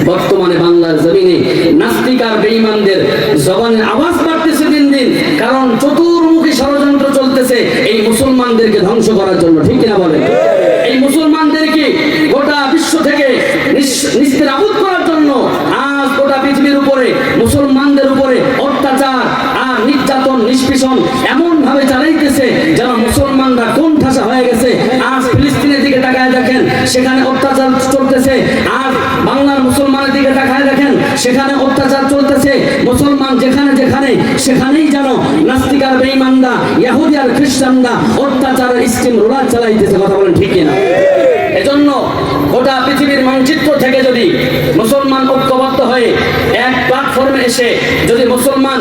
বর্তমানে বাংলার জমিনে নাস্তিক আর বেঈমানদের জবানের আওয়াজ বাড়তেছে দিন দিন, কারণ চতুর্মুখী ষড়যন্ত্র চলতেছে এই মুসলমানদেরকে ধ্বংস করার জন্য। ঠিক কিনা বলেন? এই মুসলমানদেরকে গোটা বিশ্ব থেকে নিস্তেনাবুদ করার জন্য আজ গোটা পৃথিবীর উপরে মুসলমানদের উপরে অত্যাচার আর নির্যাতন নিষ্পেষণ এমন ভাবে চালাইতেছে যেন মুসলমানরা কোন ঠাসা হয়ে গেছে। আজ ফিলিস্তিনের দিকে তাকায় দেখেন, সেখানে অত্যাচার চলতেছে। আজ বাংলার মুসলমানের দিকে তাকায় দেখেন, সেখানে অত্যাচার চলতেছে। মুসলমান যেখানে যেখানে সেখানেই যেন নাস্তিক আর বেঈমানরা, ইহুদি আর খ্রিস্টানরা অত্যাচারের স্টিম রোলার চালাইতেছে। কথা বলেন ঠিক কিনা? এজন্য গোটা পৃথিবীর মানচিত্র থেকে যদি মুসলমান ঐক্যবদ্ধ হয়ে এক প্ল্যাটফর্মে এসে যদি মুসলমান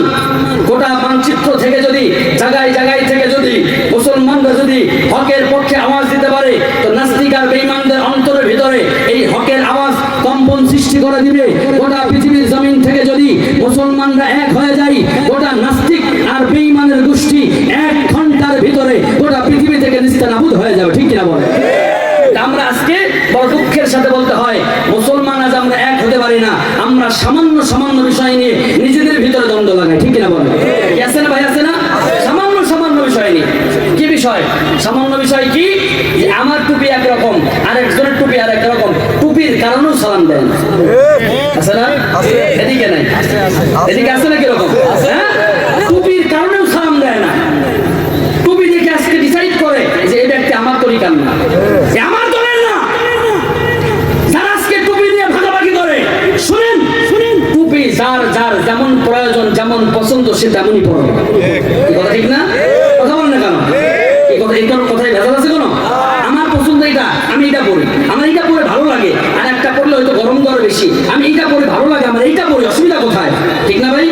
গোটা মানচিত্র থেকে যদি জায়গায় জায়গায় থেকে যদি মুসলমানরা যদি হকের পক্ষে আওয়াজ দিতে পারে, তো নাস্তিক আর বেঈমানদের অন্তরের ভিতরে এই হকের আওয়াজ কম্পন সৃষ্টি করে দিবে। গোটা পৃথিবীর জমিন থেকে যদি মুসলমানরা এক হয়ে যায়, গোটা নাস্তিক আর বেঈমানের গোষ্ঠী 1 ঘন্টার ভিতরে গোটা পৃথিবী থেকে নিস্তেনাবুদ হয়ে যাবে। ঠিক কিনা বলে? আমরা আজকে বড় দুঃখের সাথে বলতে হয়, মুসলমান আজ আমরা এক হতে পারি না। আমরা সামান্য সামান্য বিষয় নিয়ে নিজেদের ভিতরে দ্বন্দ্ব লাগাই। ঠিক কিনা বলে? আছে না ভাই? আছে না? সামান্য সামান্য বিষয় নিয়ে। কি বিষয়? সামান্য বিষয় কি? যে আমার টুপি একরকম, আরেকজনের টুপি আরেক রকম, টুপির কারণেও সালাম দেন। আছে না? এদিকে নাই? এদিকে আছে না? কিরকম? হ্যাঁ, টুপির কারণেও সালাম দেয় না। টুপি দেখে আজকে ডিসাইড করে যে এই ব্যক্তি আমার তরিকার না, আমার দলের না। যারা আজকে টুপি নিয়ে ভাগাভাগি করে, শুনেন শুনেন, টুপি যার যার যেমন প্রয়োজন, যেমন পছন্দ, সে তেমনই পড়ে। কথা ঠিক না? কথা বলেন না কেন? এই কথা, এই কথায় ভেজাল আছে কোনো? আমার পছন্দ এটা, আমি এটা পড়ি, আমার এটা পরে ভালো লাগে। আর একটা পড়লে হয়তো গরম করে বেশি, আমি এটা পরে ভালো লাগে, আমার এইটা পড়ি, অসুবিধা কোথায়? ঠিক না ভাই?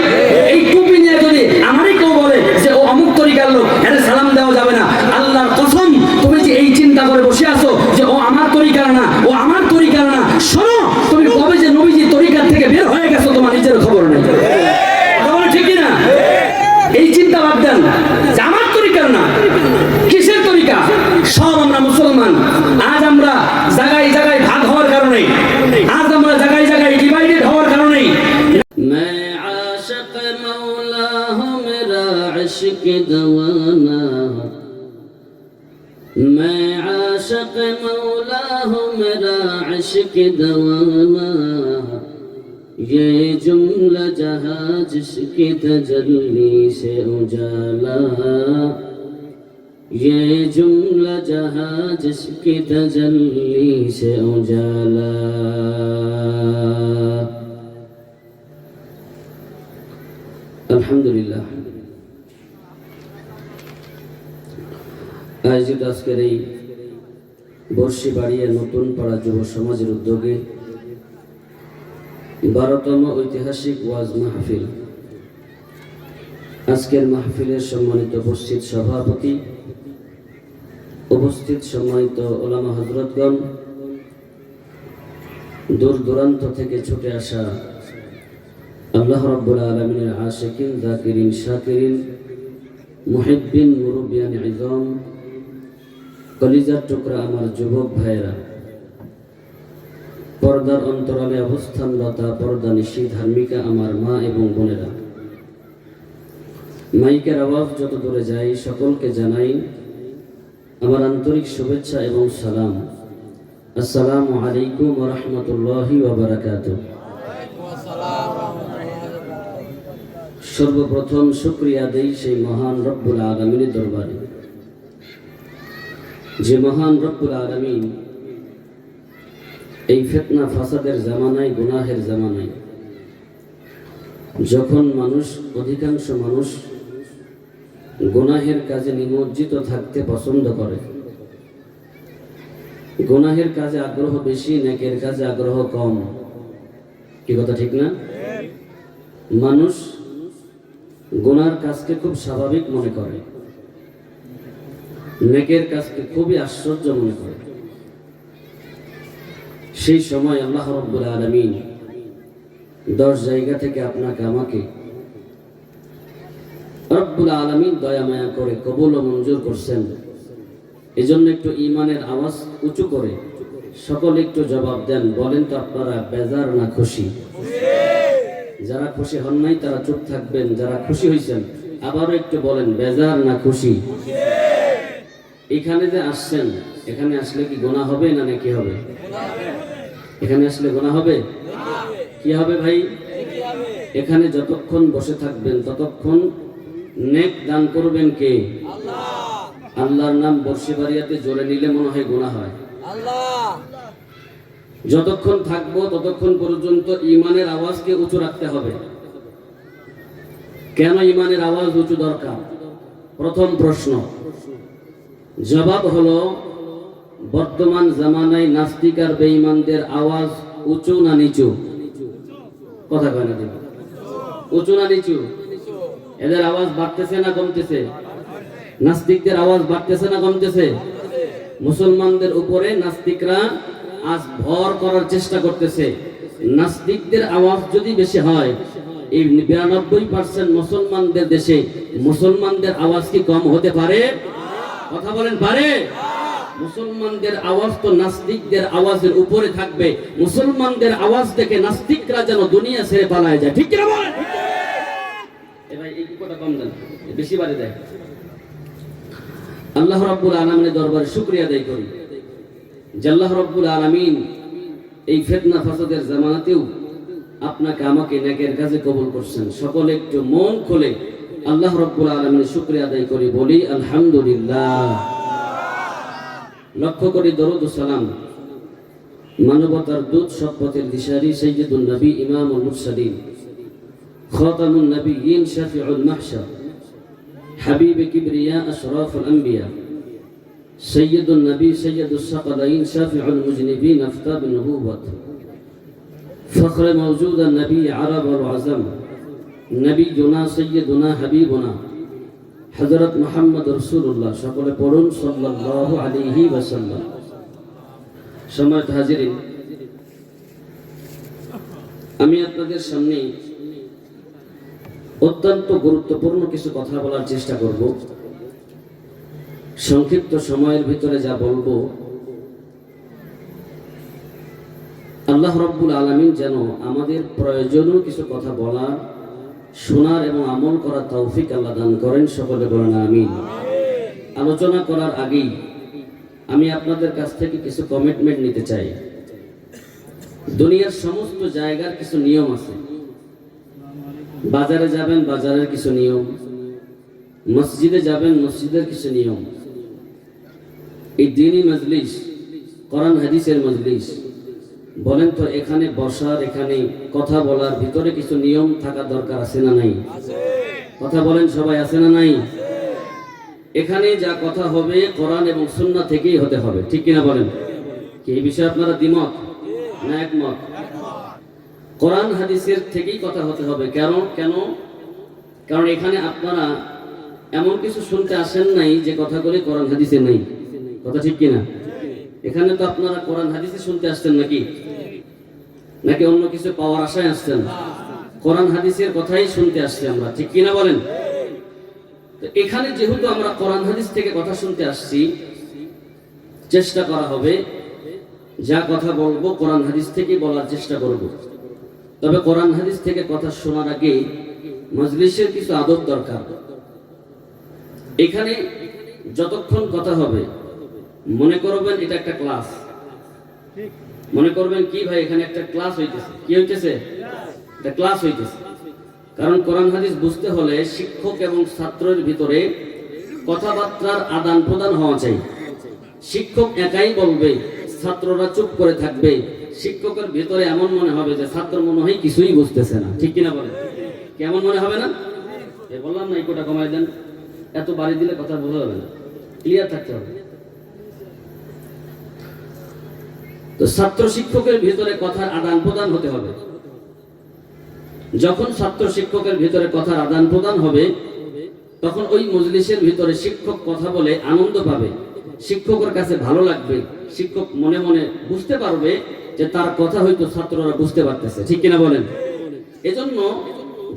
এই টুপি নিয়ে যদি আমারই কেউ বলে যে ও অমুক তরিকার লোক, এর সালাম দেওয়া যাবে না, আল্লাহর কসম, তুমি যে এই চিন্তা করে বসে আছো যে ও আমার তরিকার না, ও আমার তরিকার না, শোনো, তুমি কবে যে নবীজির তরিকার থেকে বের হয়ে গেছো তোমার নিজের খবর নেই। ঠিক না? এই চিন্তা বাদ দেন যে আমার তরিকার না, কিসের তরিকা? সব আমরা মুসলমান। আজ আমরা জায়গায় জায়গায় ভাগ হওয়ার কারণে, আজ আমরা জায়গায় জায়গায় ডিভাইডেড হওয়ার কারণে, मैं आशिक मौला हूँ मेरा इश्क दीवाना, मैं आशिक मौला हूँ मेरा इश्क दीवाना, ये जुमला जहां जिसकी तजल्ली से उजाला, ये जुमला जहां जिसकी तजल्ली से उजाला। আলহামদুলিল্লাহ, আয়োজিত আজকের এই বর্ষিবাড়িয়া নতুন পাড়া যুব সমাজের উদ্যোগে 12তম ঐতিহাসিক ওয়াজ মাহফিল। আজকের মাহফিলের সম্মানিত উপস্থিত সভাপতি, উপস্থিত সম্মানিত ওলামা হযরতগণ, দূর দূরান্ত থেকে ছুটে আসা আল্লাহ রাব্বুল আলামিনের আশিকিন, যাকিরিন, শাকিরিন, মুহিব্বিন, মুরব্বিয়ান ইযম, কলিজার টুকরা আমার যুবক ভাইয়েরা, পর্দার অন্তরালে অবস্থানরতা পর্দা নিশি ধার্মিকা আমার মা এবং বোনেরা, মাইকের আওয়াজ যত দূরে যায় সকলকে জানাই আমার আন্তরিক শুভেচ্ছা এবং সালাম। আসসালামু আলাইকুম ওয়া রাহমাতুল্লাহি ওয়া বারাকাতুহু। সর্বপ্রথম শুকরিয়া দেই সেই মহান রব্বুল আলামিনের দরবারে, যে মহান রব্বুল আলামিন এই ফিতনা ফাসাদের জামানায়, গুনাহের জামানায়, যখন মানুষ, অধিকাংশ মানুষ গুনাহের কাজে নিমজ্জিত থাকতে পছন্দ করে, গুনাহের কাজে আগ্রহ বেশি, নেকের কাজে আগ্রহ কম। কি কথা ঠিক না? মানুষ গুনার কাজকে খুব স্বাভাবিক মনে করে, নেকের কাজকে খুবই আশ্চর্য মনে করে। সেই সময় আল্লাহ রাব্বুল আলামিন 10 জায়গা থেকে আপনাকে আমাকে রব্বুল আলামিন দয়া মায়া করে কবুল ও মঞ্জুর করছেন। এজন্য একটু ঈমানের আওয়াজ উঁচু করে সকলে একটু জবাব দেন, বলেন তো আপনারা বেজার না খুশি? যারা খুশি হন নাই তারা চুপ থাকবেন, যারা খুশি হয়েছেন আবারও একটু বলেন বেজার না খুশি? এখানে যে আসছেন, এখানে আসলে কি গুনাহ হবে না নাকি হবে? এখানে আসলে গুনাহ হবে? কি হবে ভাই? এখানে যতক্ষণ বসে থাকবেন ততক্ষণ নেক দান করবেন কে? আল্লাহর নাম বর্ষি বাড়িয়াতে জোরে নিলে মনে হয় গুনাহ হয়। যতক্ষণ থাকবো ততক্ষণ পর্যন্ত ইমানের আওয়াজকে উঁচু রাখতে হবে। কেন ইমানের আওয়াজ উঁচু দরকার? প্রথম প্রশ্ন, জবাব হলো বর্তমান জামানায় নাস্তিক আর বেঈমানদের আওয়াজ উঁচু না নিচু? কথা কয় না? উঁচু না নিচু? এদের আওয়াজ বাড়তেছে না কমতেছে? নাস্তিকদের আওয়াজ বাড়তেছে না কমতেছে? মুসলমানদের উপরে নাস্তিকরা আজ ভর করার চেষ্টা করতেছে। নাস্তিকদের আওয়াজ যদি বেশি হয়, এই 92% মুসলমানদের দেশে মুসলমানদের আওয়াজ কি কম হতে পারে? কথা বলেন, পারে? মুসলমানদের আওয়াজ তো নাস্তিকদের আওয়াজের উপরে থাকবে। মুসলমানদের আওয়াজ থেকে নাস্তিকরা যেন দুনিয়া ছেড়ে পালায় যায়। ঠিক কিনা বলেন? ভাই এই কথা কম দেন, বেশি বাড়ে দেয়। আল্লাহ রাব্বুল আলামিনের দরবারে শুকরিয়া আদায় করি যে আল্লাহ রাব্বুল আলামিন এই ফিতনা ফাসাদের জামানাতেও আপনাকে আমাকে নেকের কাজে কবুল করছেন। সকলে একটু মন খুলে আল্লাহ রাব্বুল আলামিনের শুকরিয়া আদায় করি, বলি আলহামদুলিল্লাহ। লক্ষ্য করি দরুদ ও সালাম মানবতার দূত, সৎপথের দিশারি, সাইয়্যিদুন নবী, ইমামুল মুরসালিন, খাতামুন নবিয়্যিন, শাফিউল মাহশার, হাবিব কিবরিয়া, আশরাফুল আম্বিয়া, সাইয়্যিদুন নবী, সাইয়্যিদুস সাকালাইন, শাফিউল মুজনিবিন, আফতাবুন নবুওয়াত, ফখরে মওজুদান নবী আরব ওয়াল আজম, নবীনা সাইয়্যিদুনা হাবিবুনা হযরত মুহাম্মদ রাসূলুল্লাহ। সকলে পড়ুন সাল্লাল্লাহু আলাইহি ওয়াসাল্লাম। সম্মানিত হাজিরিন, আমি আপনাদের সামনে অত্যন্ত গুরুত্বপূর্ণ কিছু কথা বলার চেষ্টা করব। সংক্ষিপ্ত সময়ের ভিতরে যা বলবো, আল্লাহ রাব্বুল আলামিন যেন আমাদের প্রয়োজনীয় কিছু কথা বলার, শোনার এবং আমল করার তৌফিক আল্লাহ দান করেন। সকলে বলেন আমিন। আলোচনা করার আগেই আমি আপনাদের কাছ থেকে কিছু কমিটমেন্ট নিতে চাই। দুনিয়ার সমস্ত জায়গার কিছু নিয়ম আছে। বাজারে যাবেন, বাজারের কিছু নিয়ম, মসজিদে যাবেন, মসজিদের কিছু নিয়ম। এই দ্বীনি মজলিস, কোরআন হাদিসের মজলিস, বলেন তো এখানে বসার, এখানে কথা বলার ভিতরে কিছু নিয়ম থাকা দরকার আছে না নাই? কথা বলেন সবাই, আছে না নাই? এখানে যা কথা হবে কোরআন এবং সুন্নাহ থেকেই হতে হবে। ঠিক কিনা বলেন? কি এই বিষয়ে আপনারা দ্বিমত না একমত? কোরআন হাদিসের থেকেই কথা হতে হবে। কারণ এখানে আপনারা এমন কিছু শুনতে আসেন নাই যে কথাগুলি কোরআন হাদিসে নেই। কথা ঠিক কিনা? এখানে তো আপনারা কোরআন হাদিসে শুনতে আসছেন নাকি অন্য কিছু পাওয়ার আশায় আসছেন? কোরআন হাদিসের কথাই শুনতে আসছি আমরা। ঠিক কিনা বলেন? তো এখানে যেহেতু আমরা কোরআন হাদিস থেকে কথা শুনতে আসছি, চেষ্টা করা হবে যা কথা বলবো কোরআন হাদিস থেকে বলার চেষ্টা করব। তবে কোরআন হাদিস থেকে কথা শোনার আগে মজলিসের কিছু আদব দরকার। এখানে যতক্ষণ কথা হবে মনে করবেন এটা একটা ক্লাস। মনে করবেন কি ভাই, এখানে একটা ক্লাস হইতেছে। কি হইতেছে? একটা ক্লাস হইতেছে। কারণ কোরআন হাদিস বুঝতে হলে শিক্ষক এবং ছাত্রের ভিতরে কথাবার্তার আদান প্রদান হওয়া চাই। শিক্ষক একাই বলবে, ছাত্ররা চুপ করে থাকবে। শিক্ষকের ভিতরে এমন মনে হবে যে ছাত্র মনে হয় কিছুই বুঝতেছে না। ঠিক কিনা বলেন? কেমন মনে হবে না? বললাম না, এই কোটা কমাই দেন, এত বাড়ি দিলে কথা বোঝা যাবে না, ক্লিয়ার থাকতে হবে। তো ছাত্র শিক্ষকের ভিতরে কথার আদান প্রদান হতে হবে। যখন ছাত্র শিক্ষকের ভিতরে কথার আদান প্রদান হবে, তখন ওই মজলিসের ভিতরে শিক্ষক কথা বলে আনন্দ পাবে, শিক্ষকের কাছে ভালো লাগবে। শিক্ষক মনে মনে বুঝতে পারবে যে তার কথা হয়তো ছাত্ররা বুঝতে পারতেছে। ঠিক কিনা বলেন? এজন্য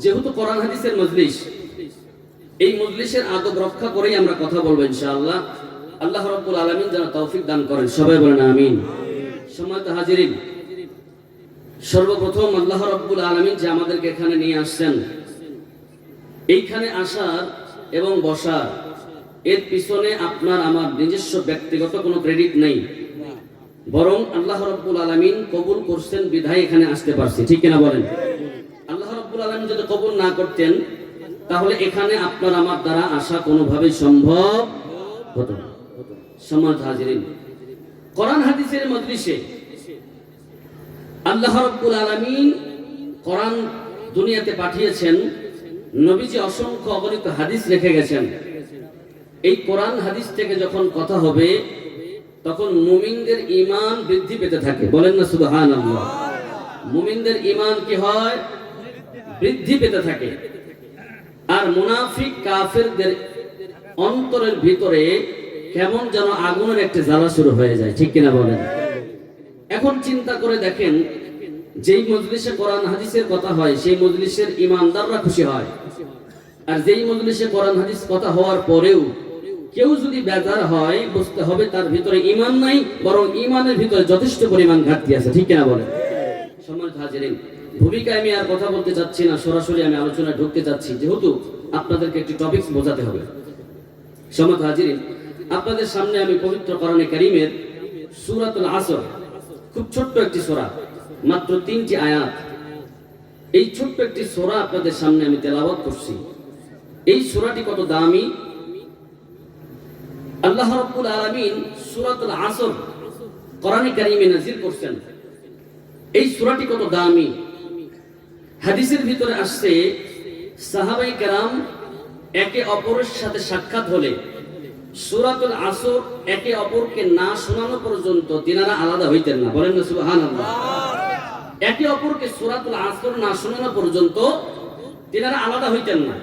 যেহেতু কোরআন হাদিসের মজলিস, এই মজলিসের আদব রক্ষা করেই আমরা কথা বলবো ইনশাআল্লাহ। আল্লাহ রাব্বুল আলামিন যেন তৌফিক দান করেন। সবাই বলেন আমিন। সম্মানিত হাজিরিন, সর্বপ্রথম আল্লাহ রাব্বুল আলামিন যে আমাদেরকে এখানে নিয়ে আসছেন, এইখানে আসার এবং বসার এর পিছনে আপনার আমার নিজস্ব ব্যক্তিগত কোনো ক্রেডিট নেই, বরং আল্লাহ রাব্বুল আলামিন কবুল করছেন বিধায় এখানে আসতে পারছি। ঠিক কিনা বলেন? আল্লাহ রাব্বুল আলামিন যদি কবুল না করতেন তাহলে এখানে আপনার আমার দ্বারা আসা কোনোভাবেই সম্ভব হতো না। সম্মানিত হাজিরিন, কোরআন হাদিসের মজলিসে আল্লাহ রাব্বুল আলামিন কোরআন দুনিয়াতে পাঠিয়েছেন, নবীজি অসংখ্য অগণিত হাদিস রেখে গেছেন। এই কোরআন হাদিস থেকে যখন কথা হবে তখন মুমিনদের ঈমান বৃদ্ধি পেতে থাকে। বলেন না সুবহানাল্লাহ। মুমিনদের ঈমান কি হয়? বৃদ্ধি পেতে থাকে। আর মুনাফিক কাফেরদের অন্তরের ভিতরে কেমন যেন আগুনের একটা জ্বালা শুরু হয়ে যায়। ঠিক কিনা বলেন? এখন চিন্তা করে দেখেন, যেই মজলিসে কোরআন হাদিসের কথা হয় সেই মজলিসের ঈমানদাররা খুশি হয়, আর যেই মজলিসে কোরআন হাদিস কথা হওয়ার পরেও কেউ যদি বেজার হয়, বুঝতে হবে তার ভিতরে ঈমান নাই, বরং ঈমানের ভিতরে যথেষ্ট পরিমাণ ঘাটতি আছে। ঠিক কিনা বলেন? সম্মানিত হাজিরিন, ভূমিকায় আমি আর কথা বলতে চাচ্ছি না, সরাসরি আমি আলোচনায় ঢুকতে চাচ্ছি, যেহেতু আপনাদেরকে একটি টপিকস বোঝাতে হবে। সম্মানিত হাজিরিন, আপনাদের সামনে আমি পবিত্র কোরআনে কারীমের সূরাতুল আসর, খুব ছোট্ট একটি সূরা, মাত্র 3টি আয়াত, এই ছোট্ট একটি সূরা আপনাদের সামনে আমি তেলাওয়াত করছি। এই সূরাটি কত দামি! আল্লাহ রাব্বুল আলামিন সূরাতুল আসর কোরআনে কারীমে নাযিল করছেন। এই সূরাটি কত দামি! হাদিসের ভিতরে আসছে, সাহাবায়ে কেরাম একে অপরের সাথে সাক্ষাৎ হলে সূরাতুল আসর একে অপরকে না শোনানো পর্যন্ত তিনারা আলাদা হইতেন না। বলেন না সুবহানাল্লাহ। একে অপরকে সূরাতুল আসর না শোনানো পর্যন্ত তিনারা আলাদা হইতেন না।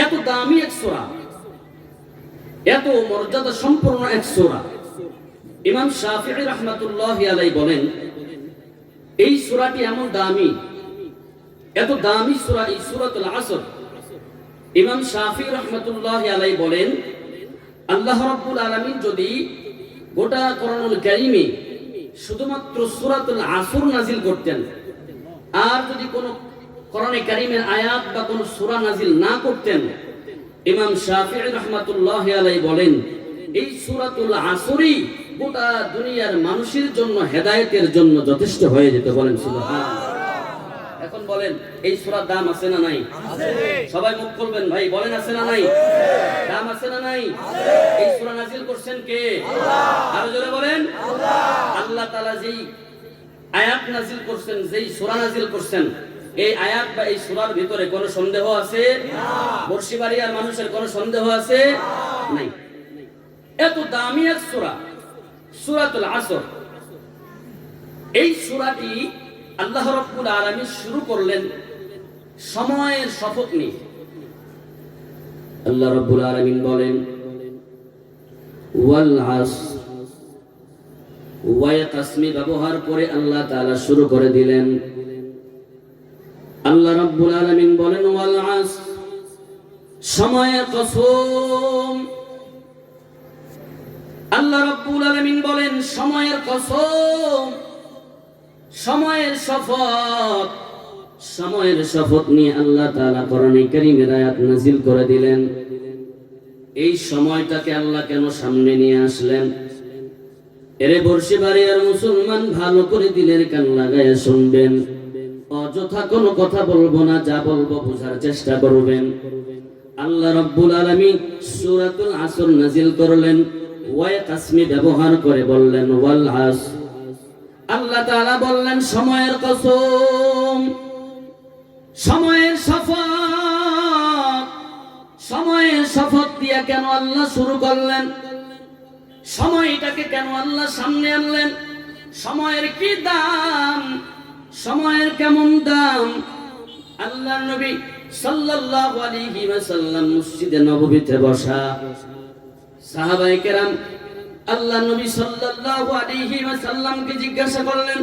এত দামি এক সূরা, এত মর্যাদা সম্পন্ন এক সূরা। ইমাম শাফিঈ রাহমাতুল্লাহি আলাইহি বলেন, এই সূরাটি এমন দামি, এত দামি সূরা এই সূরাতুল আসর। ইমাম শাফিঈ রাহমাতুল্লাহি আলাইহি বলেন, আল্লাহ রাব্বুল আলামিন যদি গোটা কোরআনুল কারীমে শুধুমাত্র সূরাতুল আসর নাজিল করতেন, আর যদি কোনো কোরআনে কারীমের আয়াত বা কোনো সূরা নাজিল না করতেন, ইমাম শাফিঈ রাহমাতুল্লাহি আলাইহি বলেন, এই সূরাতুল আসরই গোটা দুনিয়ার মানুষের জন্য হেদায়েতের জন্য যথেষ্ট হয়ে যেত। বলেন সুবহানাল্লাহ। এখন বলেন, এই সূরার দাম আছে না নাই? আছে। সবাই মুখ খুলবেন ভাই, বলেন আছে না নাই? দাম আছে না নাই? এই সূরা নাজিল করছেন কে? আল্লাহ। আরো জোরে বলেন আল্লাহ। আল্লাহ তাআলা যেই আয়াত নাজিল করছেন, যেই সূরা নাজিল করছেন, এই আয়াত বা এই সূরার ভিতরে কোনো সন্দেহ আছে? না। বর্ষিবাড়িয়ার মানুষের কোনো সন্দেহ আছে? নাই। এত দামি এক সূরা, সূরাতুল আসর। এই সূরাটি আল্লাহ রাব্বুল আলামিন শুরু করলেন সময়ের শপথ নিয়ে। আল্লাহ রাব্বুল আলামিন বলেন, ওয়াল আসর, ওয়া কাসমি ব্যবহার করে আল্লাহ তাআলা শুরু করে দিলেন। আল্লাহ রাব্বুল আলামিন বলেন, ওয়াল আসর, সময়ের কসম। আল্লাহ রাব্বুল আলামিন বলেন, সময়ের কসম, সময়ের শপথ। সময়ের শপথ নিয়ে আল্লাহ তাআলা কোরআনে কারীমের আয়াত নাযিল করে দিলেন। এই সময়টাকে আল্লাহ কেন সামনে নিয়ে আসলেন? এরে বর্ষিবাড়িয়ার মুসলমান, ভালো করে দিলের কান লাগায়া শুনবেন, অযথা কোনো কথা বলবো না, যা বলবো বোঝার চেষ্টা করবেন। আল্লাহ রাব্বুল আলামিন সূরাতুল আসর নাযিল করলেন, ওয়া কাসমি ব্যবহার করে বললেন, ওয়াল আসর। আল্লাহ তাআলা বললেন, সময়ের কসম, সময়ের শপথ। সময়ের শপথ দিয়ে কেন আল্লাহ শুরু করলেন? সময়টাকে কেন আল্লাহ সামনে আনলেন? সময়ের কি দাম, সময়ের কেমন দাম? আল্লাহর নবী সাল্লাল্লাহু আলাইহি ওয়াসাল্লাম মসজিদে নববীতে বসা, সাহাবায়ে কেরাম আল্লাহ নবী সাল্লাল্লাহু আলাইহি ওয়াসাল্লামকে জিজ্ঞাসা করলেন,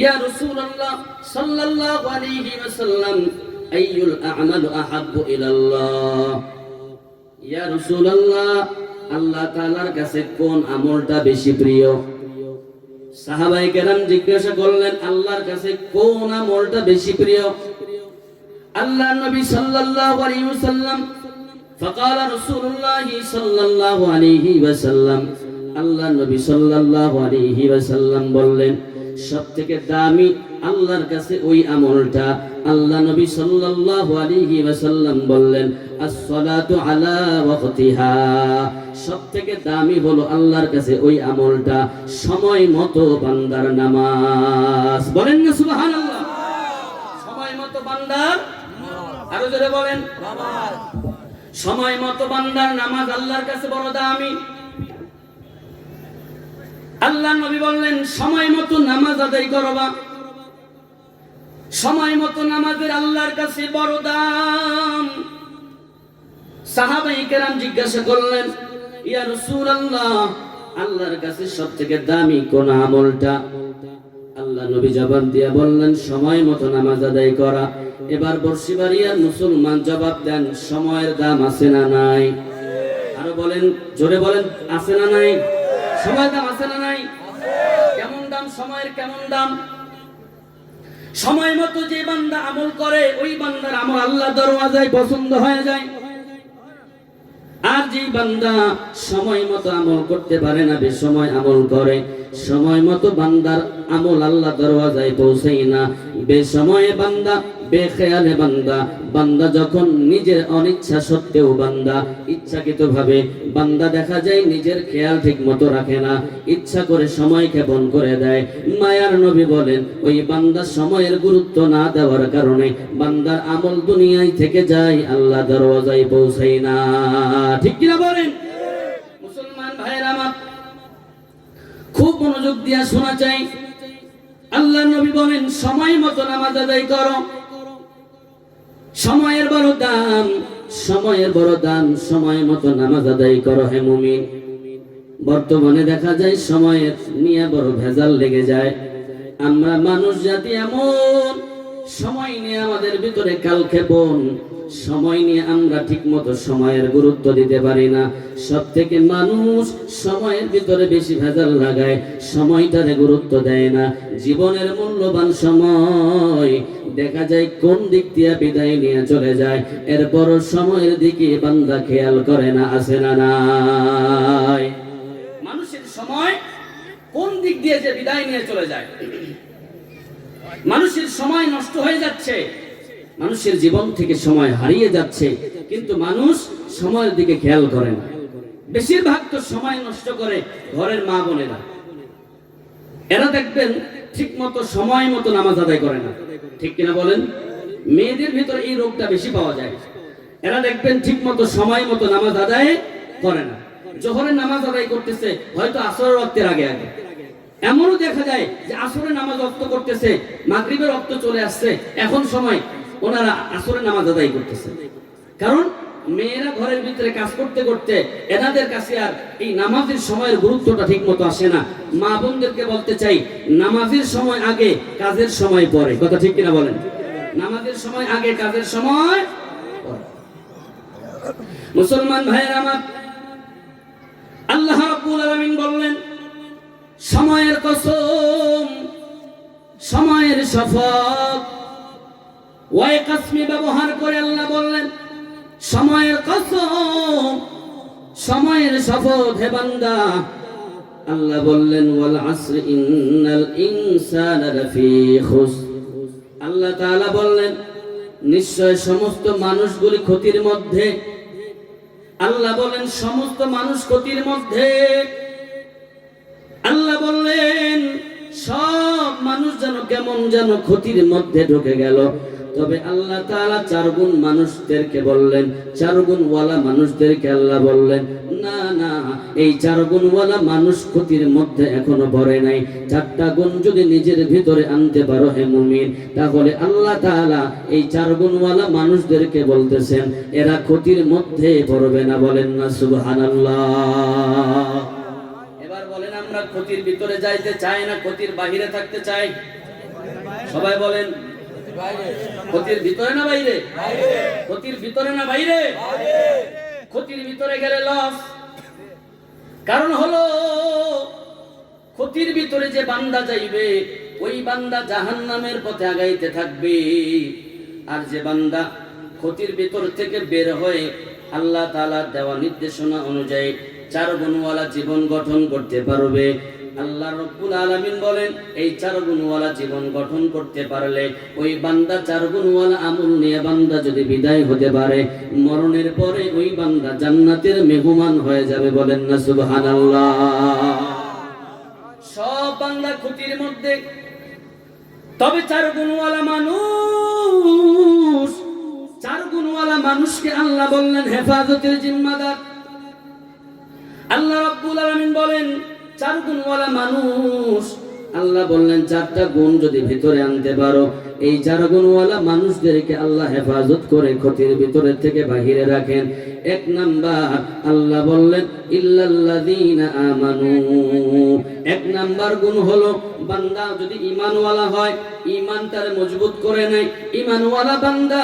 ইয়া রাসূলুল্লাহ সাল্লাল্লাহু আলাইহি ওয়াসাল্লাম, আইয়ুল আমালু আহাব্বু ইলাল্লাহ? ইয়া রাসূলুল্লাহ, আল্লাহ তাআলার কাছে কোন আমলটা বেশি প্রিয়? সাহাবায়ে কেরাম জিজ্ঞাসা করলেন আল্লাহর কাছে কোন আমলটা বেশি প্রিয়? আল্লাহর নবী সাল্লাল্লাহু আলাইহি ওয়াসাল্লাম فقال رسول الله صلى الله عليه وسلم আল্লাহর নবী সাল্লাল্লাহু আলাইহি ওয়াসাল্লাম বললেন সবথেকে দামি আল্লাহর কাছে ওই আমলটা। আল্লাহ নবী সাল্লাল্লাহু আলাইহি ওয়াসাল্লাম বললেন as-salatu ala waqtiha, সবথেকে দামি হলো আল্লাহর কাছে ওই আমলটা সময় মতো বান্দার নামাজ। বলেন না সুবহানাল্লাহ। সময় মতো বান্দার, আরো জোরে বলেন নামাজ। সময় মতো বান্দার নামাজ আল্লাহর কাছে বড় দামি। আল্লাহ নবী বললেন সময় মতো নামাজ আদায় করবা, সময় মতো নামাজের আল্লাহর কাছে বড় দাম। সাহাবায়ে কেরাম জিজ্ঞাসা করলেন ইয়া রাসূলুল্লাহ, আল্লাহর কাছে সবথেকে দামি কোন আমলটা? আল্লাহ নবী জবাব দিয়ে বললেন সময় মতো নামাজ আদায় করা। এবার বর্ষিবাড়িয়ার মুসলমান জবাব দেন সময়ের দাম আছে না নাই? আরো বলেন, জোরে বলেন, আছে না নাই? সময়ের দাম আছে না নাই? কেমন দাম সময়ের? কেমন দাম? সময় মতো যে বান্দা আমল করে ওই বান্দার আমল আল্লাহ দরওয়াজায় পছন্দ হয়ে যায়। আর যে বান্দা সময় মতো আমল করতে পারে না, বেসময় আমল করে, সময় মতো বান্দার আমল আল্লাহ দরওয়াজায় পৌঁছায় না। বেসময়ে বান্দা, বেখেয়ালে বান্দা, বান্দা যখন নিজের অনিচ্ছা সত্ত্বেও বান্দা ইচ্ছাকৃতভাবে বান্দা দেখা যায় নিজের খেয়াল ঠিক মতো রাখে না, ইচ্ছা করে সময় ক্ষেপণ করে দেয়। মায়ার নবী বলেন ওই বান্দা সময়ের গুরুত্ব না দেওয়ার কারণে বান্দার আমল দুনিয়ায় থেকে যায়, আল্লাহ দরওয়াজায় পৌঁছায় না। ঠিক কিনা বলেন? মুসলমান ভাইরা আমার খুব মনোযোগ দিয়া শোনা চাই। আল্লাহ নবী বলেন সময় মতো নামাজ আদায় করো, সময়ের বড় দাম, সময়ের বড় দাম, সময় মতো নামাজ আদায় করো হে মুমিন। বর্তমানে দেখা যায় সময়ের নিয়ে বড় ভেজাল লেগে যায়। আমরা মানুষ জাতি এমন, সময় নিয়ে আমাদের ভিতরে কালক্ষেপণ, সময় নিয়ে আমরা ঠিক মতো সময়ের গুরুত্ব দিতে পারি না। সব থেকে মানুষ সময়ের ভিতরে বেশি ভেজাল লাগায়, সময়টারে গুরুত্ব দেয় না। জীবনের মূল্যবান সময় দেখা যায় কোন দিক দিয়ে বিদায় নিয়ে চলে যায়, এরপরও সময়ের দিকে বান্দা খেয়াল করে না। আছে না নাই? মানুষের সময় কোন দিক দিয়ে যে বিদায় নিয়ে চলে যায়, মানুষের সময় নষ্ট হয়ে যাচ্ছে, মানুষের জীবন থেকে সময় হারিয়ে যাচ্ছে, কিন্তু মানুষ সময়ের দিকে খেয়াল করে না। বেশিরভাগ তো সময় নষ্ট করে ঘরের মা বোনেরা। এরা দেখবেন ঠিক মতো সময় মতো নামাজ আদায় করে না। ঠিক কিনা বলেন? মেয়েদের ভিতরে এই রোগটা বেশি পাওয়া যায়। এরা দেখবেন ঠিক মতো সময় মতো নামাজ আদায় করে না। জোহরের নামাজ আদায় করতেছে হয়তো আসরের ওয়াক্তের আগে আগে। এমনও দেখা যায় যে আসরের নামাজ ওয়াক্ত করতেছে, মাগরিবের ওয়াক্ত চলে আসছে, এখন সময় ওনারা আসরের নামাজ আদায় করতেছে। কারণ মেয়েরা ঘরের ভিতরে কাজ করতে করতে এনাদের কাছে আর এই নামাজের সময়ের গুরুত্বটা ঠিক মতো আসে না। মা বোনদেরকে বলতে চাই, নামাজের সময় আগে, কাজের সময় পরে। কথা ঠিক কিনা বলেন? নামাজের সময় আগে, কাজের সময় পরে। মুসলমান ভাইয়েরা আমার, আল্লাহ রাব্বুল আলামিন বললেন সময়ের কসম, সময়ের শপথ। ওয়াই কাসমি ব্যবহার করে আল্লাহ বললেন সময়ের কসম, সময়ের শপথ হে বান্দা। আল্লাহ বললেন ওয়াল আসর ইন্নাল ইনসানা লাফি খুসর। আল্লাহ তাআলা বললেন নিশ্চয় সমস্ত মানুষগুলি ক্ষতির মধ্যে। আল্লাহ বলেন সমস্ত মানুষ ক্ষতির মধ্যে। আল্লাহ বললেন সব মানুষ যেন কেমন যেন ক্ষতির মধ্যে ঢুকে গেল। তবে আল্লাহ তাআলা চার গুণ মানুষদেরকে বললেন, চার গুণওয়ালা মানুষদেরকে আল্লাহ বললেন না না, এই চার গুণওয়ালা মানুষ ক্ষতির মধ্যে এখনো পড়ে নাই। চারটা গুণ যদি নিজের ভিতরে আনতে পারো হে মুমিন, তাহলে আল্লাহ তাআলা এই চার গুণওয়ালা মানুষদেরকে বলতেছেন এরা ক্ষতির মধ্যে পড়বে না। বলেন না সুবহানাল্লাহ? এবার বলেন আমরা ক্ষতির ভিতরে যাইতে চাই না ক্ষতির বাহিরে থাকতে চাই? সবাই বলেন ক্ষতির ভিতরে না বাইরে? ক্ষতির ভিতরে না বাইরে? ক্ষতির ভিতরে গেলে লস। কারণ হলো ক্ষতির ভিতরে যে বান্দা যাইবে ওই বান্দা জাহান্নামের পথে আগাইতে থাকবে। আর যে বান্দা ক্ষতির ভিতর থেকে বের হয়ে আল্লাহ তাআলার দেওয়া নির্দেশনা অনুযায়ী 4 গুণওয়ালা জীবন গঠন করতে পারবে, আল্লাহ রাব্বুল আলামিন বলেন এই 4 গুণওয়ালা জীবন গঠন করতে পারলে ওই বান্দা 4 গুণওয়ালা আমল নিয়ে বান্দা যদি বিদায় হতে পারে, মরণের পরে ওই বান্দা জান্নাতের মেহমান হয়ে যাবে। বলেন না সুবহানাল্লাহ। সব বান্দা ক্ষতির মধ্যে, তবে 4 গুণওয়ালা মানুষ, 4 গুণওয়ালা মানুষকে আল্লাহ বললেন হেফাজতের জিম্মাদার। আল্লাহ রাব্বুল আলামিন বলেন 4 গুণওয়ালা মানুষ, আল্লাহ বললেন 4টা গুণ যদি ভিতরে আনতে পারো, এই 4 গুণওয়ালা মানুষদেরকে আল্লাহ হেফাজত করে ক্ষতির ভিতরে থেকে বাহিরে রাখেন। 1 নাম্বার আল্লাহ বললেন ইল্লাল্লাযীনা আমানু। 1 নাম্বার গুণ হলো বান্দা যদি ঈমানওয়ালা হয়, ঈমান তার মজবুত করে নেয়, ঈমানওয়ালা বান্দা,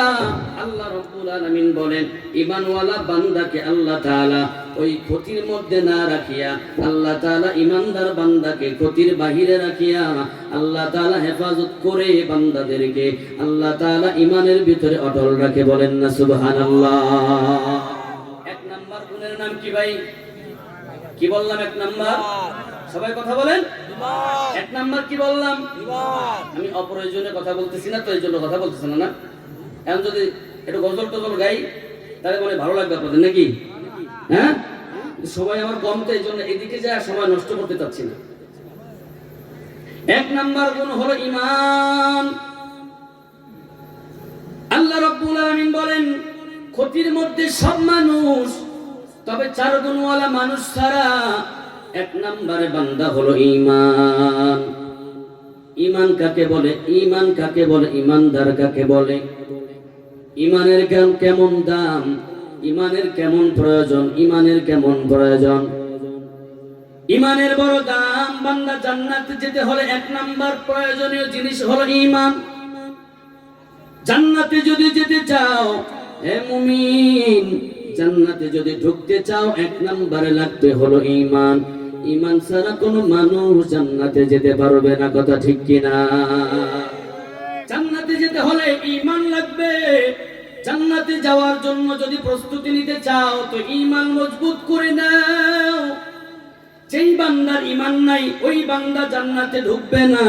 আল্লাহ রাব্বুল আলামিন বলেন ঈমানওয়ালা বান্দাকে আল্লাহ তাআলা ওই ক্ষতির মধ্যে না রাখিয়া, আল্লাহ তাআলা ঈমানদার বান্দাকে ক্ষতির বাহিরে রাখিয়া আল্লাহ তাআলা হেফাজত করে বান্দাদেরকে আল্লাহ তাআলা ঈমানের ভিতরে অটল রাখে। বলেন না সুবহানাল্লাহ। 1 নাম্বার গুণের নাম কি ভাই? কি বললাম? 1 নাম্বার, সবাই কথা বলেন। 1 নাম্বার কি বললাম? আমি অপ্রয়োজনে কথা বলতেছি না তো, এই জন্য কথা বলতেছি না। এখন যদি একটু গজল টজল গাই তাহলে মনে ভালো লাগবে আপনাদের, নাকি? হ্যাঁ, সবাই আমার কম তো, এই জন্য এদিকে যায় সময় নষ্ট করতে চাচ্ছি না। 1 নাম্বার গুণ হলো ঈমান। আল্লাহ রাব্বুল আলামিন বলেন ক্ষতির মধ্যে সব মানুষ, তবে 4 গুণওয়ালা মানুষ ছাড়া 1 নম্বরে বান্দা হলো ঈমান। ঈমান কাকে বলে? ঈমান কাকে বলে? ঈমানদার কাকে বলে? ঈমানের কেমন দাম, ঈমানের কেমন প্রয়োজন, ঈমানের কেমন প্রয়োজন? ঈমানের বড় দাম। বান্দা জান্নাতে যেতে হলে 1 নাম্বার প্রয়োজনীয় জিনিস হলো ঈমান। জান্নাতে যদি যেতে চাও হে মুমিন, জান্নাতে যদি ঢুকতে চাও 1 নম্বরে লাগবে হলো ঈমান। ঈমান ছাড়া কোনো মানুষ জান্নাতে যেতে পারবে না। কথা ঠিক কিনা? জান্নাতে যেতে হলে ঈমান লাগবে। জান্নাতে যাওয়ার জন্য যদি প্রস্তুতি নিতে চাও তো ঈমান মজবুত করে নাও। যেই বান্দার ঈমান নাই ওই বান্দা জান্নাতে ঢুকবে না।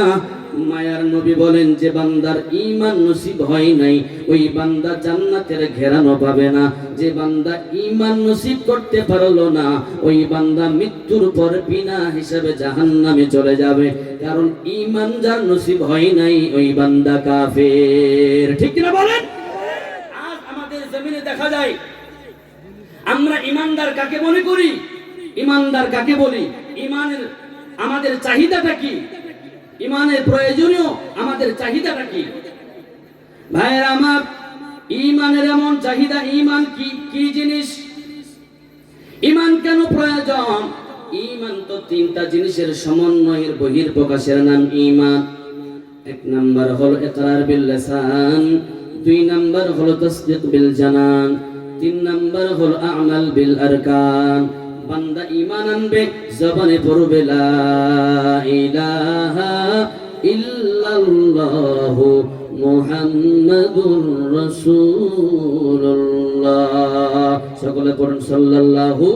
মায়ার নবী বলেন যে বান্দার ঈমান নসিব হয় নাই ওই বান্দা জান্নাতের ঘেরানো পাবে না। যে বান্দা ঈমান নসিব করতে পারলো না ওই বান্দা মৃত্যুর পর বিনা হিসাবে জাহান্নামে চলে যাবে। কারণ ঈমান যার নসিব হয় নাই ওই বান্দা কাফের। ঠিক কিনা বলেন? আজ আমাদের জমিনে দেখা যায় আমরা ঈমানদার কাকে মনে করি, ঈমানদার কাকে বলি, ঈমানের আমাদের চাহিদাটা কি, ঈমানের প্রয়োজনীয় আমাদের চাহিদাটা কি? ভাইয়েরা আমার, ঈমানের এমন চাহিদা। ঈমান কি জিনিস? ঈমান কেন প্রয়োজন? ঈমান তো 3টা জিনিসের সমন্বয়ের বহিঃপ্রকাশের নাম ঈমান। 1 নাম্বার হলো ইকরার বিল লিসান, 2 নাম্বার হলো তাসদীক বিল জানান, 3 নাম্বার হলো আমাল বিল আরকান। বান্দা ঈমান আনবে, জবানে পড়বে লা ইলাহা ইল্লাল্লাহু মুহাম্মাদুর রাসূলুল্লাহ। সকলে পড়ুন সাল্লাল্লাহু।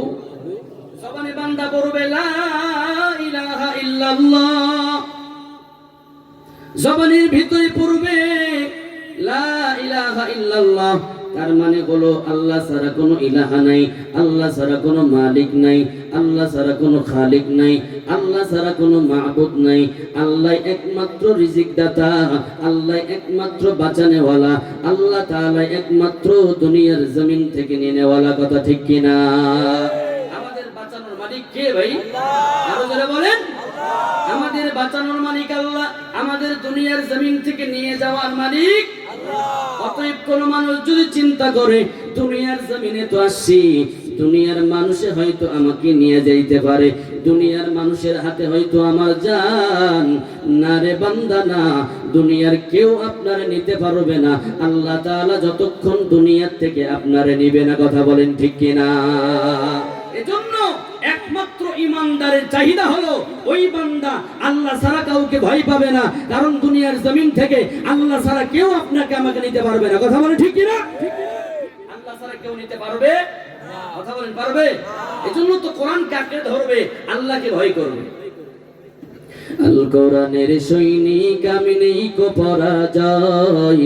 জবানে বান্দা পড়বে লা ইলাহা ইল্লাল্লাহ, জবানের ভিতরে পড়বে লা ইলাহা ইল্লাল্লাহ। তার মানে হলো আল্লাহ ছাড়া কোনো ইলাহা নাই, আল্লাহ ছাড়া কোনো মালিক নাই, আল্লাহ ছাড়া কোনো খালিক নাই, আল্লাহ ছাড়া কোনো মাবুদ নাই। আল্লাহ একমাত্র রিজিক দাতা, আল্লাহ একমাত্র বাঁচানেওয়ালা, আল্লাহ তাআলা একমাত্র দুনিয়ার জমিন থেকে নিনেওয়ালা। কথা ঠিক কিনা? আমাদের বাঁচানোর মালিক কে ভাই? আরো জোরে বলেন। আমাদের বাঁচানোর মালিক আল্লাহ, আমাদের দুনিয়ার জমিন থেকে নিয়ে যাওয়ার মালিক আল্লাহ। অতএব কোন মানুষ যদি চিন্তা করে দুনিয়ার জমিনে তো আসছি, দুনিয়ার মানুষে হয়তো আমাকে নিয়ে যাইতে পারে, দুনিয়ার মানুষের হাতে হয়তো আমার জান, না রে বান্দা না, দুনিয়ার কেউ আপনারে নিতে পারবে না আল্লাহ তাআলা যতক্ষণ দুনিয়ার থেকে আপনারে নিবে না। কথা বলেন ঠিক কিনা? এজন্য একমাত্র ইমানদারের চাহিদা হলো ওই বান্দা আল্লাহ ছাড়া কাউকে ভয় পাবে না, কারণ দুনিয়ার জমিন থেকে আল্লাহ ছাড়া কেউ আপনাকে আমাকে নিতে পারবে না। কথা বলে ঠিক কিনা? আল্লাহ ছাড়া কেউ নিতে পারবে? কথা বলেন পারবে? এজন্য তো কোরআনকে আঁকড়ে ধরবে, আল্লাহকে ভয় করবে। আল কোরআনের সৈনিক আমি নেই কো পরাজয়,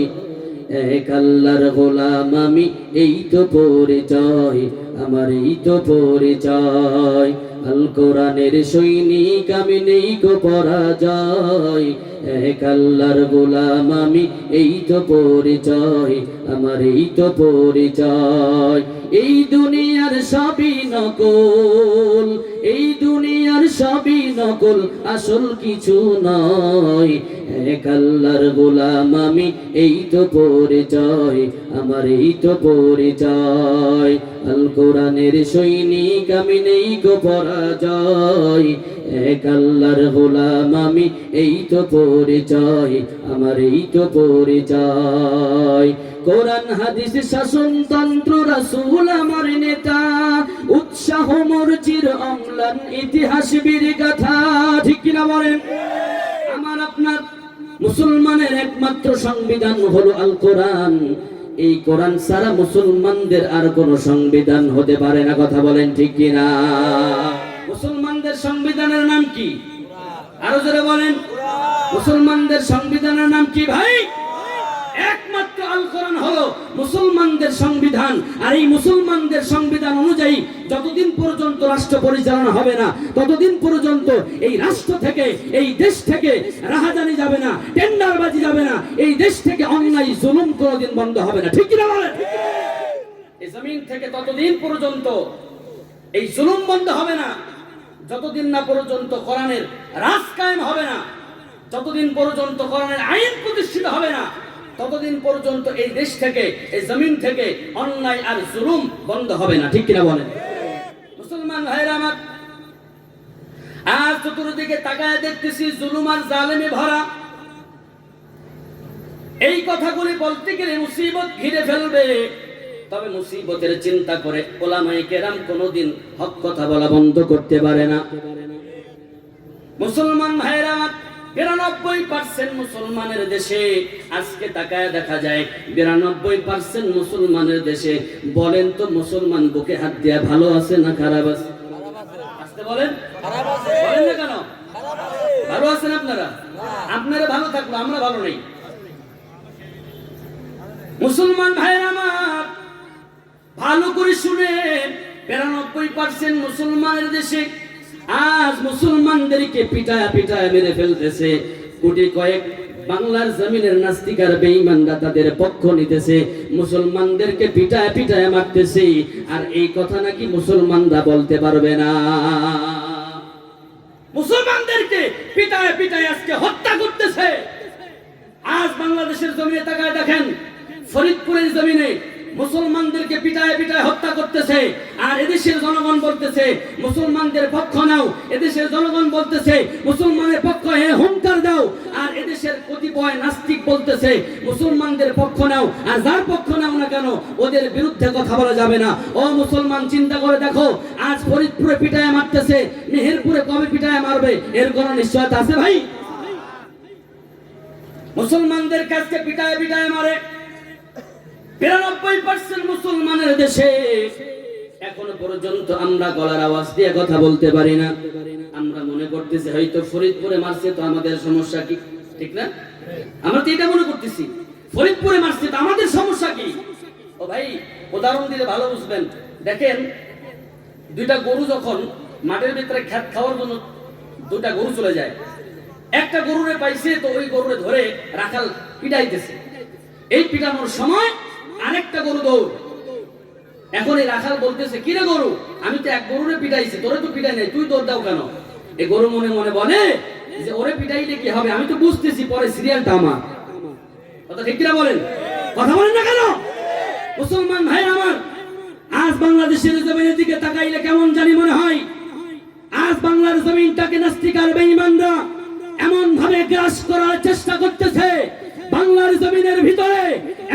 এক আল্লাহর গোলাম আমি, এই তো পরিচয় আমার, এই তো পরিচয়। আল কোরআনের সৈনিক আমি নেই কো পরাজয়, এক আল্লাহর গোলাম আমি, এই তো পরিচয় আমার, এই তো পরিচয়। এই দুনিয়ার সবই নকল, এই দুনিয়ার সবই নকল, আসল কিছু নয়, এক আল্লাহর গোলাম আমি, এই তো পরিচয় আমার, এই তো পরিচয়। আল কোরআনের সৈনিক আমি নেই গো পরাজয়, এক আল্লাহর গোলাম আমি, এই তো পরিচয় আমার, এই তো পরিচয়। কোরআন হাদিস শাসনতন্ত্র রাসূল আমার নেতা, উৎসাহ মর্জির অম্লান ইতিহাস বীর গাথা, ঠিক কিনা বলেন? আমার আপনার মুসলমানের একমাত্র সংবিধান হলো আল কোরআন। এই কোরআন ছাড়া মুসলমানদের আর কোন সংবিধান হতে পারে না। কথা বলেন ঠিক কিনা? মুসলমানদের সংবিধানের নাম কি? আরো জোরে বলেন। মুসলমানদের সংবিধানের নাম কি ভাই? একমাত্র আল কোরআন হলো মুসলমানদের সংবিধান। আর এই মুসলমানদের সংবিধান অনুযায়ী যতদিন পর্যন্ত রাষ্ট্র পরিচালনা হবে না, ততদিন পর্যন্ত এই রাষ্ট্র থেকে, এই দেশ থেকে রাহাজানি যাবে না, টেন্ডারবাজি যাবে না, এই দেশ থেকে অন্যায় জুলুম কোনোদিন বন্ধ হবে না। ঠিক কিনা বলেন? এই জমিন থেকে ততদিন পর্যন্ত এই জুলুম বন্ধ হবে না, যতদিন না পর্যন্ত কোরআনের রাজ কায়েম হবে না, যতদিন পর্যন্ত কোরআনের আইন প্রতিষ্ঠিত হবে না, ততদিন পর্যন্ত এই দেশ থেকে, এই জমিন থেকে অন্যায় আর জুলুম বন্ধ হবে না। ঠিক কিনা বলেন? মুসলমান ভাইরা আমার, আজ চতুর্দিকে তাকায় দেখতেছি জুলুম আর জালেমে ভরা। এই কথাগুলি বলতে গেলে মুসিবত ঘিরে ফেলবে, তবে মুসিবতের চিন্তা করে ওলামায়ে কেরাম কোনোদিন হক কথা বলা বন্ধ করতে পারে না। মুসলমান ভাইরা আমার, 92% মুসলমানের দেশে আজকে তাকায় দেখা যায় 92% মুসলমানের দেশে। বলেন তো মুসলমান বুকে হাত দিয়া ভালো আছে না খারাপ আছে? আস্তে বলেন, খারাপ আছে। বলেন না কেন? খারাপ আছে। ভালো আছেন আপনারা? আপনারা ভালো থাকলো, আমরা ভালো নেই। মুসলমান ভাইরা আমার, ভালো করে শুনেন, 92% মুসলমানের দেশে আজ মুসলমানদেরকে পিটায়া পিটায়া মেরে ফেলতেছে। কোটি কয়েক বাংলার জমিনের নাস্তিক আর বেঈমানরা তাদের পক্ষ নিতেছে, মুসলমানদেরকে পিটায়া পিটায়া মারতেছে। আর এই কথা নাকি মুসলমানরা বলতে পারবে না। মুসলমানদেরকে পিটায়া পিটায়া আজকে হত্যা করতেছে। আজ বাংলাদেশের জমিনে তাকায় দেখেন, ফরিদপুরের জমিনে মুসলমানদেরকে পিটায় পিটায় হত্যা করতেছে। আর এদেশের জনগণ বলতেছে মুসলমানদের পক্ষ নাও, এদেশের জনগণ বলতেছে মুসলমানের পক্ষ হয়ে হুঙ্কার দাও। আর এদেশের কতিপয় নাস্তিক বলতেছে মুসলমানদের পক্ষ নাও, আর যার পক্ষ নাও না কেন ওদের বিরুদ্ধে কথা বলা যাবে না। ও মুসলমান, চিন্তা করে দেখো, আজ ফরিদপুরে পিটায় মারতেছে, মেহেরপুরে কবে পিটায় মারবে এর কোন নিশ্চয়তা আছে ভাই? মুসলমানদের কাছে পিটায় পিটায় মারে 92% মুসলমানের দেশে। এখনো পর্যন্ত আমরা গলার আওয়াজ দিয়ে কথা বলতে পারি না। আমরা মনে করতেছি হয়তো ফরিদপুরে মারছে তো আমাদের সমস্যা কি, ঠিক না? আমরা তো এটা মনে করতেছি, ফরিদপুরে মারছে তো আমাদের সমস্যা কি? ও ভাই, উদাহরণ দিলে ভালো বুঝবেন। দেখেন, দুইটা গরু যখন মাঠের ভিতরে খেত খাওয়ার জন্য দুইটা গরু চলে যায়, একটা গরুরে পাইছে তো ওই গরুরে ধরে রাখাল পিটাইতেছে। এই পিটানোর সময় আরেকটা গরু দৌড়। এখন এই রাখাল বলতেছে, কিরে গরু, আমি তো এক গরুরে পিটাইছি, তোরে তো পিটাই নাই, তুই দৌড় দাও কেন? এই গরু মনে মনে বলে যে ওরে পিটাইলে কি হবে, আমি তো বুঝতেছি পরে সিরিয়ালটা আমার। কথা ঠিক কিনা বলেন? কথা বলেন না কেন? মুসলমান ভাই আমার, আজ বাংলাদেশের জমিনের দিকে তাকাইলে কেমন জানি মনে হয় আজ বাংলার জমিনটাকে নাস্তিক আর বেঈমানরা এমন ভাবে গ্রাস করার চেষ্টা করতেছে। বাংলার জমিনের ভিতরে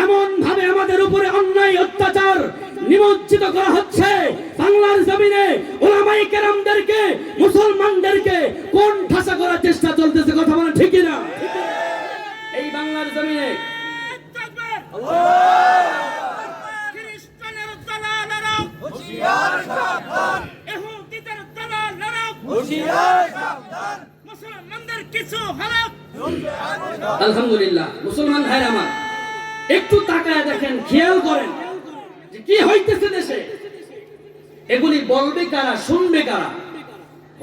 এমন ভাবে আমাদের উপরে অন্যায় অত্যাচার নিমজ্জিত করা হচ্ছে। বাংলার জমিনে ওলামায়ে কেরামদেরকে খ্রিস্টানের দালালেরা হুঁশিয়ার সাবধান, ইহুদিদের দালালেরা হুঁশিয়ার সাবধান, মুসলমানদের কিছু হলে আলহামদুলিল্লাহ। মুসলমান ভাইরা আমার, একটু তাকায় দেখেন, খেয়াল করেন যে কি হইতেছে দেশে। এগুলি বলবে কারা, শুনবে কারা?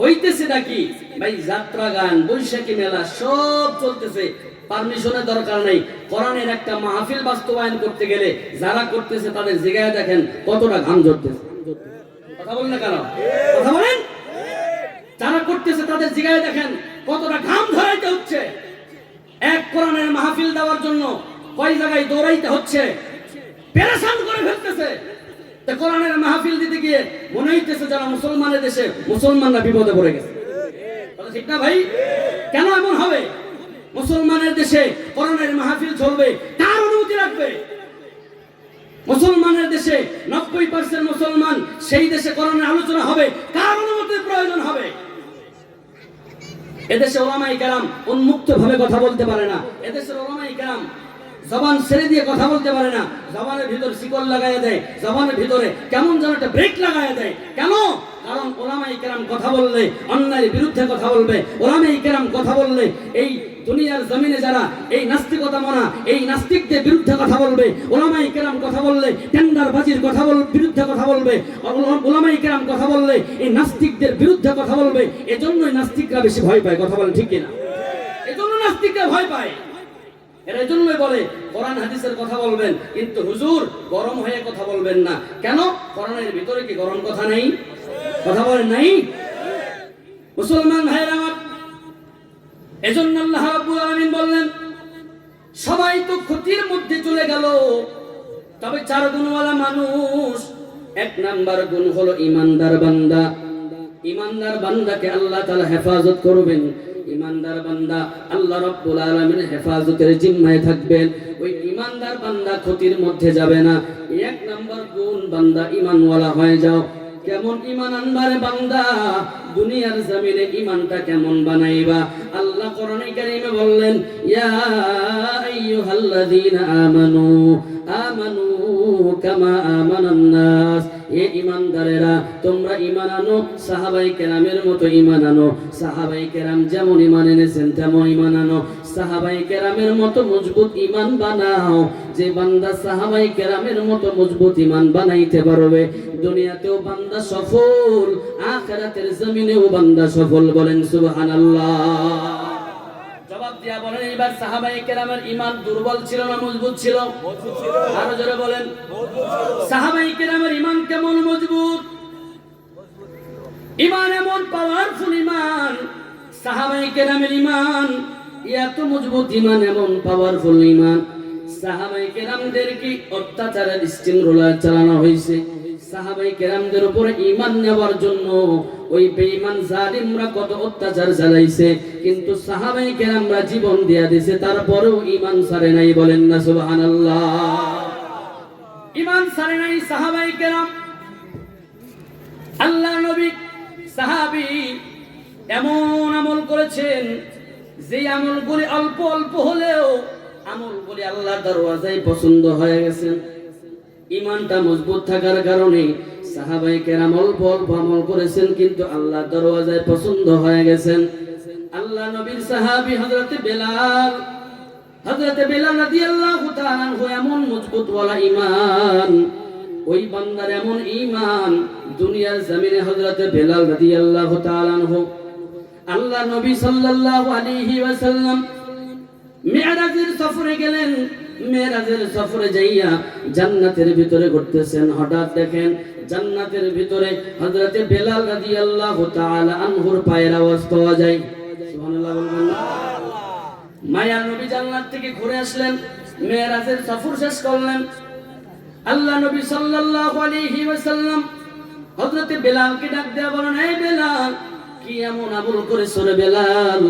হইতেছে নাকি ভাই যাত্রা গান, বৈশাখী মেলা সব চলতেছে, পারমিশনের দরকার নেই। কোরআনের একটা মাহফিল বাস্তবায়ন করতে গেলে যারা করতেছে তাদের জিগায় দেখেন কতটা ঘাম ঝরতেছে। কথা বলেন না কেন? কথা বলেন। যারা করতেছে তাদের জিগায় দেখেন কতটা ঘাম ঝরাইতে হচ্ছে। এক কোরআনের মাহফিল দেওয়ার জন্য কয় জায়গায় দৌড়াইতে হচ্ছে, পেরেশান করে ফেলতেছে। তা কোরআনের মাহফিল দিতে গিয়ে মনে হইতেছে যারা মুসলমানের দেশে, মুসলমানরা বিপদে পড়ে গেছে। কথা ঠিক না ভাই? কেন এমন হবে? মুসলমানের দেশে কোরআনের মাহফিল চলবে, কার অনুমতি রাখবে? মুসলমানের দেশে 90% মুসলমান, সেই দেশে কোরআনের আলোচনা হবে, কার অনুমতির প্রয়োজন হবে? এদেশে ওলামায়ে কেরাম উন্মুক্ত ভাবে কথা বলতে পারে না। এদেশের ওলামায়ে কেরাম জবান ছেড়ে দিয়ে কথা বলতে পারে না। জবানের ভিতর শিকল লাগাইয়া দেয়, জবানের ভিতরে কেমন যেন একটা ব্রেক লাগাইয়া দেয়। কেন? কারণ ওলামায়ে কেরাম কথা বললে অন্যায়ের বিরুদ্ধে কথা বলবে। ওলামায়ে কেরাম কথা বললে এই দুনিয়ার জমিনে যারা এই নাস্তিকতা মনা, এই নাস্তিকদের বিরুদ্ধে কথা বলবে। ওলামায়ে কেরাম কথা বললে টেন্ডারবাজির কথা বিরুদ্ধে কথা বলবে। ওলামায়ে কেরাম কথা বললে এই নাস্তিকদের বিরুদ্ধে কথা বলবে। এজন্যই নাস্তিকরা বেশি ভয় পায়। কথা বলেন ঠিক কিনা? এজন্য নাস্তিকরা ভয় পায়। এর জন্যই বলে কোরআন হাদিসের কথা বলবেন, কিন্তু হুজুর গরম হয়ে কথা বলবেন না। কেন? কোরআনের ভিতরে কি গরম কথা নেই? কথা বলেন নাই? মুসলমান ভাইরা আমার, এজন্য আল্লাহ রাব্বুল আলামিন বললেন সবাই তো ক্ষতির মধ্যে চলে গেল, তবে 4 গুণওয়ালা মানুষ। 1 নাম্বার গুণ হলো ইমানদার বান্দা। ইমানদার বান্দাকে আল্লাহ তাআলা হেফাজত করবেন। ইমানদার বান্দা আল্লাহ রাব্বুল আলামিনের হেফাজতের জিম্মায় থাকবেন। ওই ইমানদার বান্দা ক্ষতির মধ্যে যাবে না। 1 নাম্বার গুণ, বান্দা ঈমানওয়ালা হয়ে যাও। কেমন ঈমান আনবারে বান্দা? দুনিয়ার জমিনে ঈমানটা কেমন বানাইবা? আল্লাহ কোরআনে কারীমে বললেন, ইয়া আইয়ুহাল্লাযীনা আমানু আমানু কামা আমানান নাস। এ ঈমানদারেরা, তোমরা ঈমান আনো সাহাবায়ে কেরামের মতো ঈমান আনো। সাহাবায়ে কেরাম যেমন ঈমান এনেছেন তেমন ঈমান আনো। সাহাবায়ে কেরামের মতো মজবুত ঈমান বানাও। যে বান্দা সাহাবায়ে কেরামের মতো মজবুত ঈমান বানাইতে পারবে, দুনিয়াতেও বান্দা সফল, আখিরাতের জমিনেও বান্দা সফল। বলেন সুবহানাল্লাহ। জবাব দিয়া বলেন, এইবার সাহাবায়ে কেরামের ঈমান দুর্বল ছিল না মজবুত ছিল? মজবুত ছিল। আরো জোরে বলেন, মজবুত ছিল। সাহাবায়ে কেরামের ঈমান কেমন মজবুত? ঈমান এমন পাওয়ারফুল ঈমান, সাহাবায়ে কেরামের ঈমান এত মজবুত ঈমান, এমন পাওয়ারফুল ঈমান। সাহাবায়ে কেরামদের কি অত্যাচারের স্টিম রোলার চালানো হয়েছে। সাহাবায়ে কেরামদের উপরে ঈমান নেওয়ার জন্য ওই বেঈমান জালিমরা কত অত্যাচার চালাইছে, কিন্তু সাহাবায়ে কেরামরা জীবন দিয়া দিয়েছে, তারপরেও ঈমান ছাড়ে নাই। বলেন না সুবহানাল্লাহ। ঈমান ছাড়ে নাই সাহাবায়ে কেরাম। আল্লাহ নবী সাহাবী এমন আমল করেছেন যে আমলগুলি অল্প অল্প হলেও আমলগুলি আল্লাহর দরওয়াজায় পছন্দ হয়ে গেছেন। ঈমানটা মজবুত থাকার কারণে সাহাবায়ে কেরাম অল্প অল্প আমল করেছেন, কিন্তু আল্লাহর দরওয়াজায় পছন্দ হয়ে গেছেন। আল্লাহ নবীর সাহাবী হযরতে বেলাল রাদিয়াল্লাহু তাআলা আনহু এমন মজবুত ওয়ালা ঈমান, ওই বান্দার এমন ঈমান, দুনিয়ার জমিনে হযরতে বেলাল রাদিয়াল্লাহু তাআলা আনহু আল্লাহ নবী সাল্লাল্লাহু আলাইহি ওয়াসাল্লাম মিরাজের সফরে গেলেন। মিরাজের সফরে যাইয়া জান্নাতের ভিতরে ঘুরতেছেন, হঠাৎ দেখেন জান্নাতের ভিতরে হযরতে বেলাল রাদিয়াল্লাহু তাআলা আনহুর পায়ের আওয়াজ পাওয়া যায়। সুবহানাল্লাহ বলবেন না? মায়ার নবী জান্নাত থেকে ঘুরে আসলেন, মিরাজের সফর শেষ করলেন। আল্লাহ নবী সাল্লাল্লাহু আলাইহি ওয়াসাল্লাম হযরতে বেলালকে ডাক দেয়া বলেন, হে বেলাল, কি এমন আমল করেছো রে বেলাল,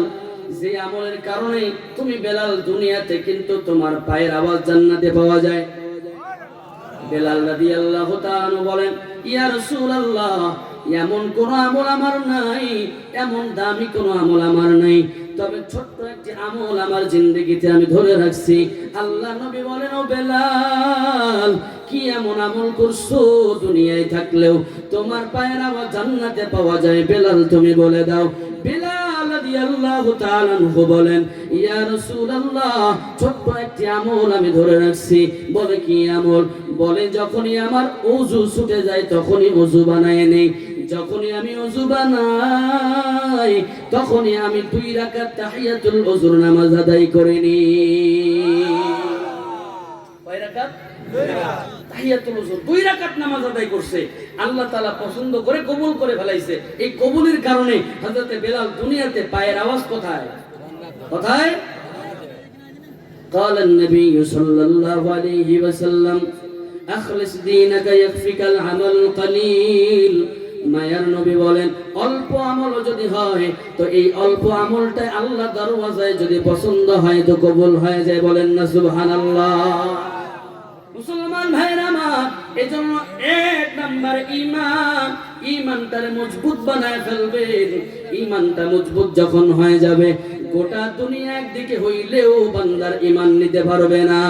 যে আমলের কারণে তুমি বেলাল দুনিয়াতে কিন্তু তোমার পায়ের আওয়াজ জান্নাতে পাওয়া যায়? বেলাল রাদিয়াল্লাহু তাআলা বলেন, ইয়া রাসূলুল্লাহ, এমন কোন আমল আমার নাই, এমন দামি কোন আমল আমার নাই, তবে ছোট্ট একটি আমল আমার জিন্দেগিতে আমি ধরে রাখছি। আল্লাহ নবী বলেন, ও বেলাল, কি এমন আমল করছো দুনিয়ায় থাকলেও তোমার পায়ের আওয়াজ জান্নাতে পাওয়া যায়? বেলাল তুমি বলে দাও। বেলাল রাদিয়াল্লাহু তাআলা আনহু বলেন, ইয়া রাসূলুল্লাহ, ছোট্ট একটি আমল আমি ধরে রাখছি। বলে, কি আমল? বলে, যখনই আমার ওযু ছুটে যায় তখনই ওযু বানায় নেই। যখনই আমি ওযু বানাই তখনই আমি 2 রাকাত তাহিয়াতুল ওযুর নামাজ আদায় করে নিই। কয় রাকাত? 2 রাকাত তাহিয়াতুল ওযুর 2 রাকাত নামাজ আদায় করছে। আল্লাহ তাআলা পছন্দ করে কবুল করে ফেলাইছে। এই কবুলের কারণে হযরত বেলাল দুনিয়াতে পায়ের আওয়াজ কোথায় কোথায়? قال النبي صلى الله عليه وسلم اخلص دينك يكفيك العمل القليل। মায়ার নবী বলেন, অল্প আমল যদি হয় তো এই অল্প আমলটা আল্লাহ দরওয়াজায় যদি পছন্দ হয় তো কবুল হয়ে যায়। বলেন না সুবহানাল্লাহ। মুসলমান ভাইরা আমার, এজন্য 1 নাম্বার ঈমান, ঈমানটারে মজবুত বানায় ফেলবেন। ঈমানটা মজবুত যখন হয়ে যাবে, গোটা দুনিয়া একদিকে হইলেও বান্দার ঈমান নিতে পারবে না।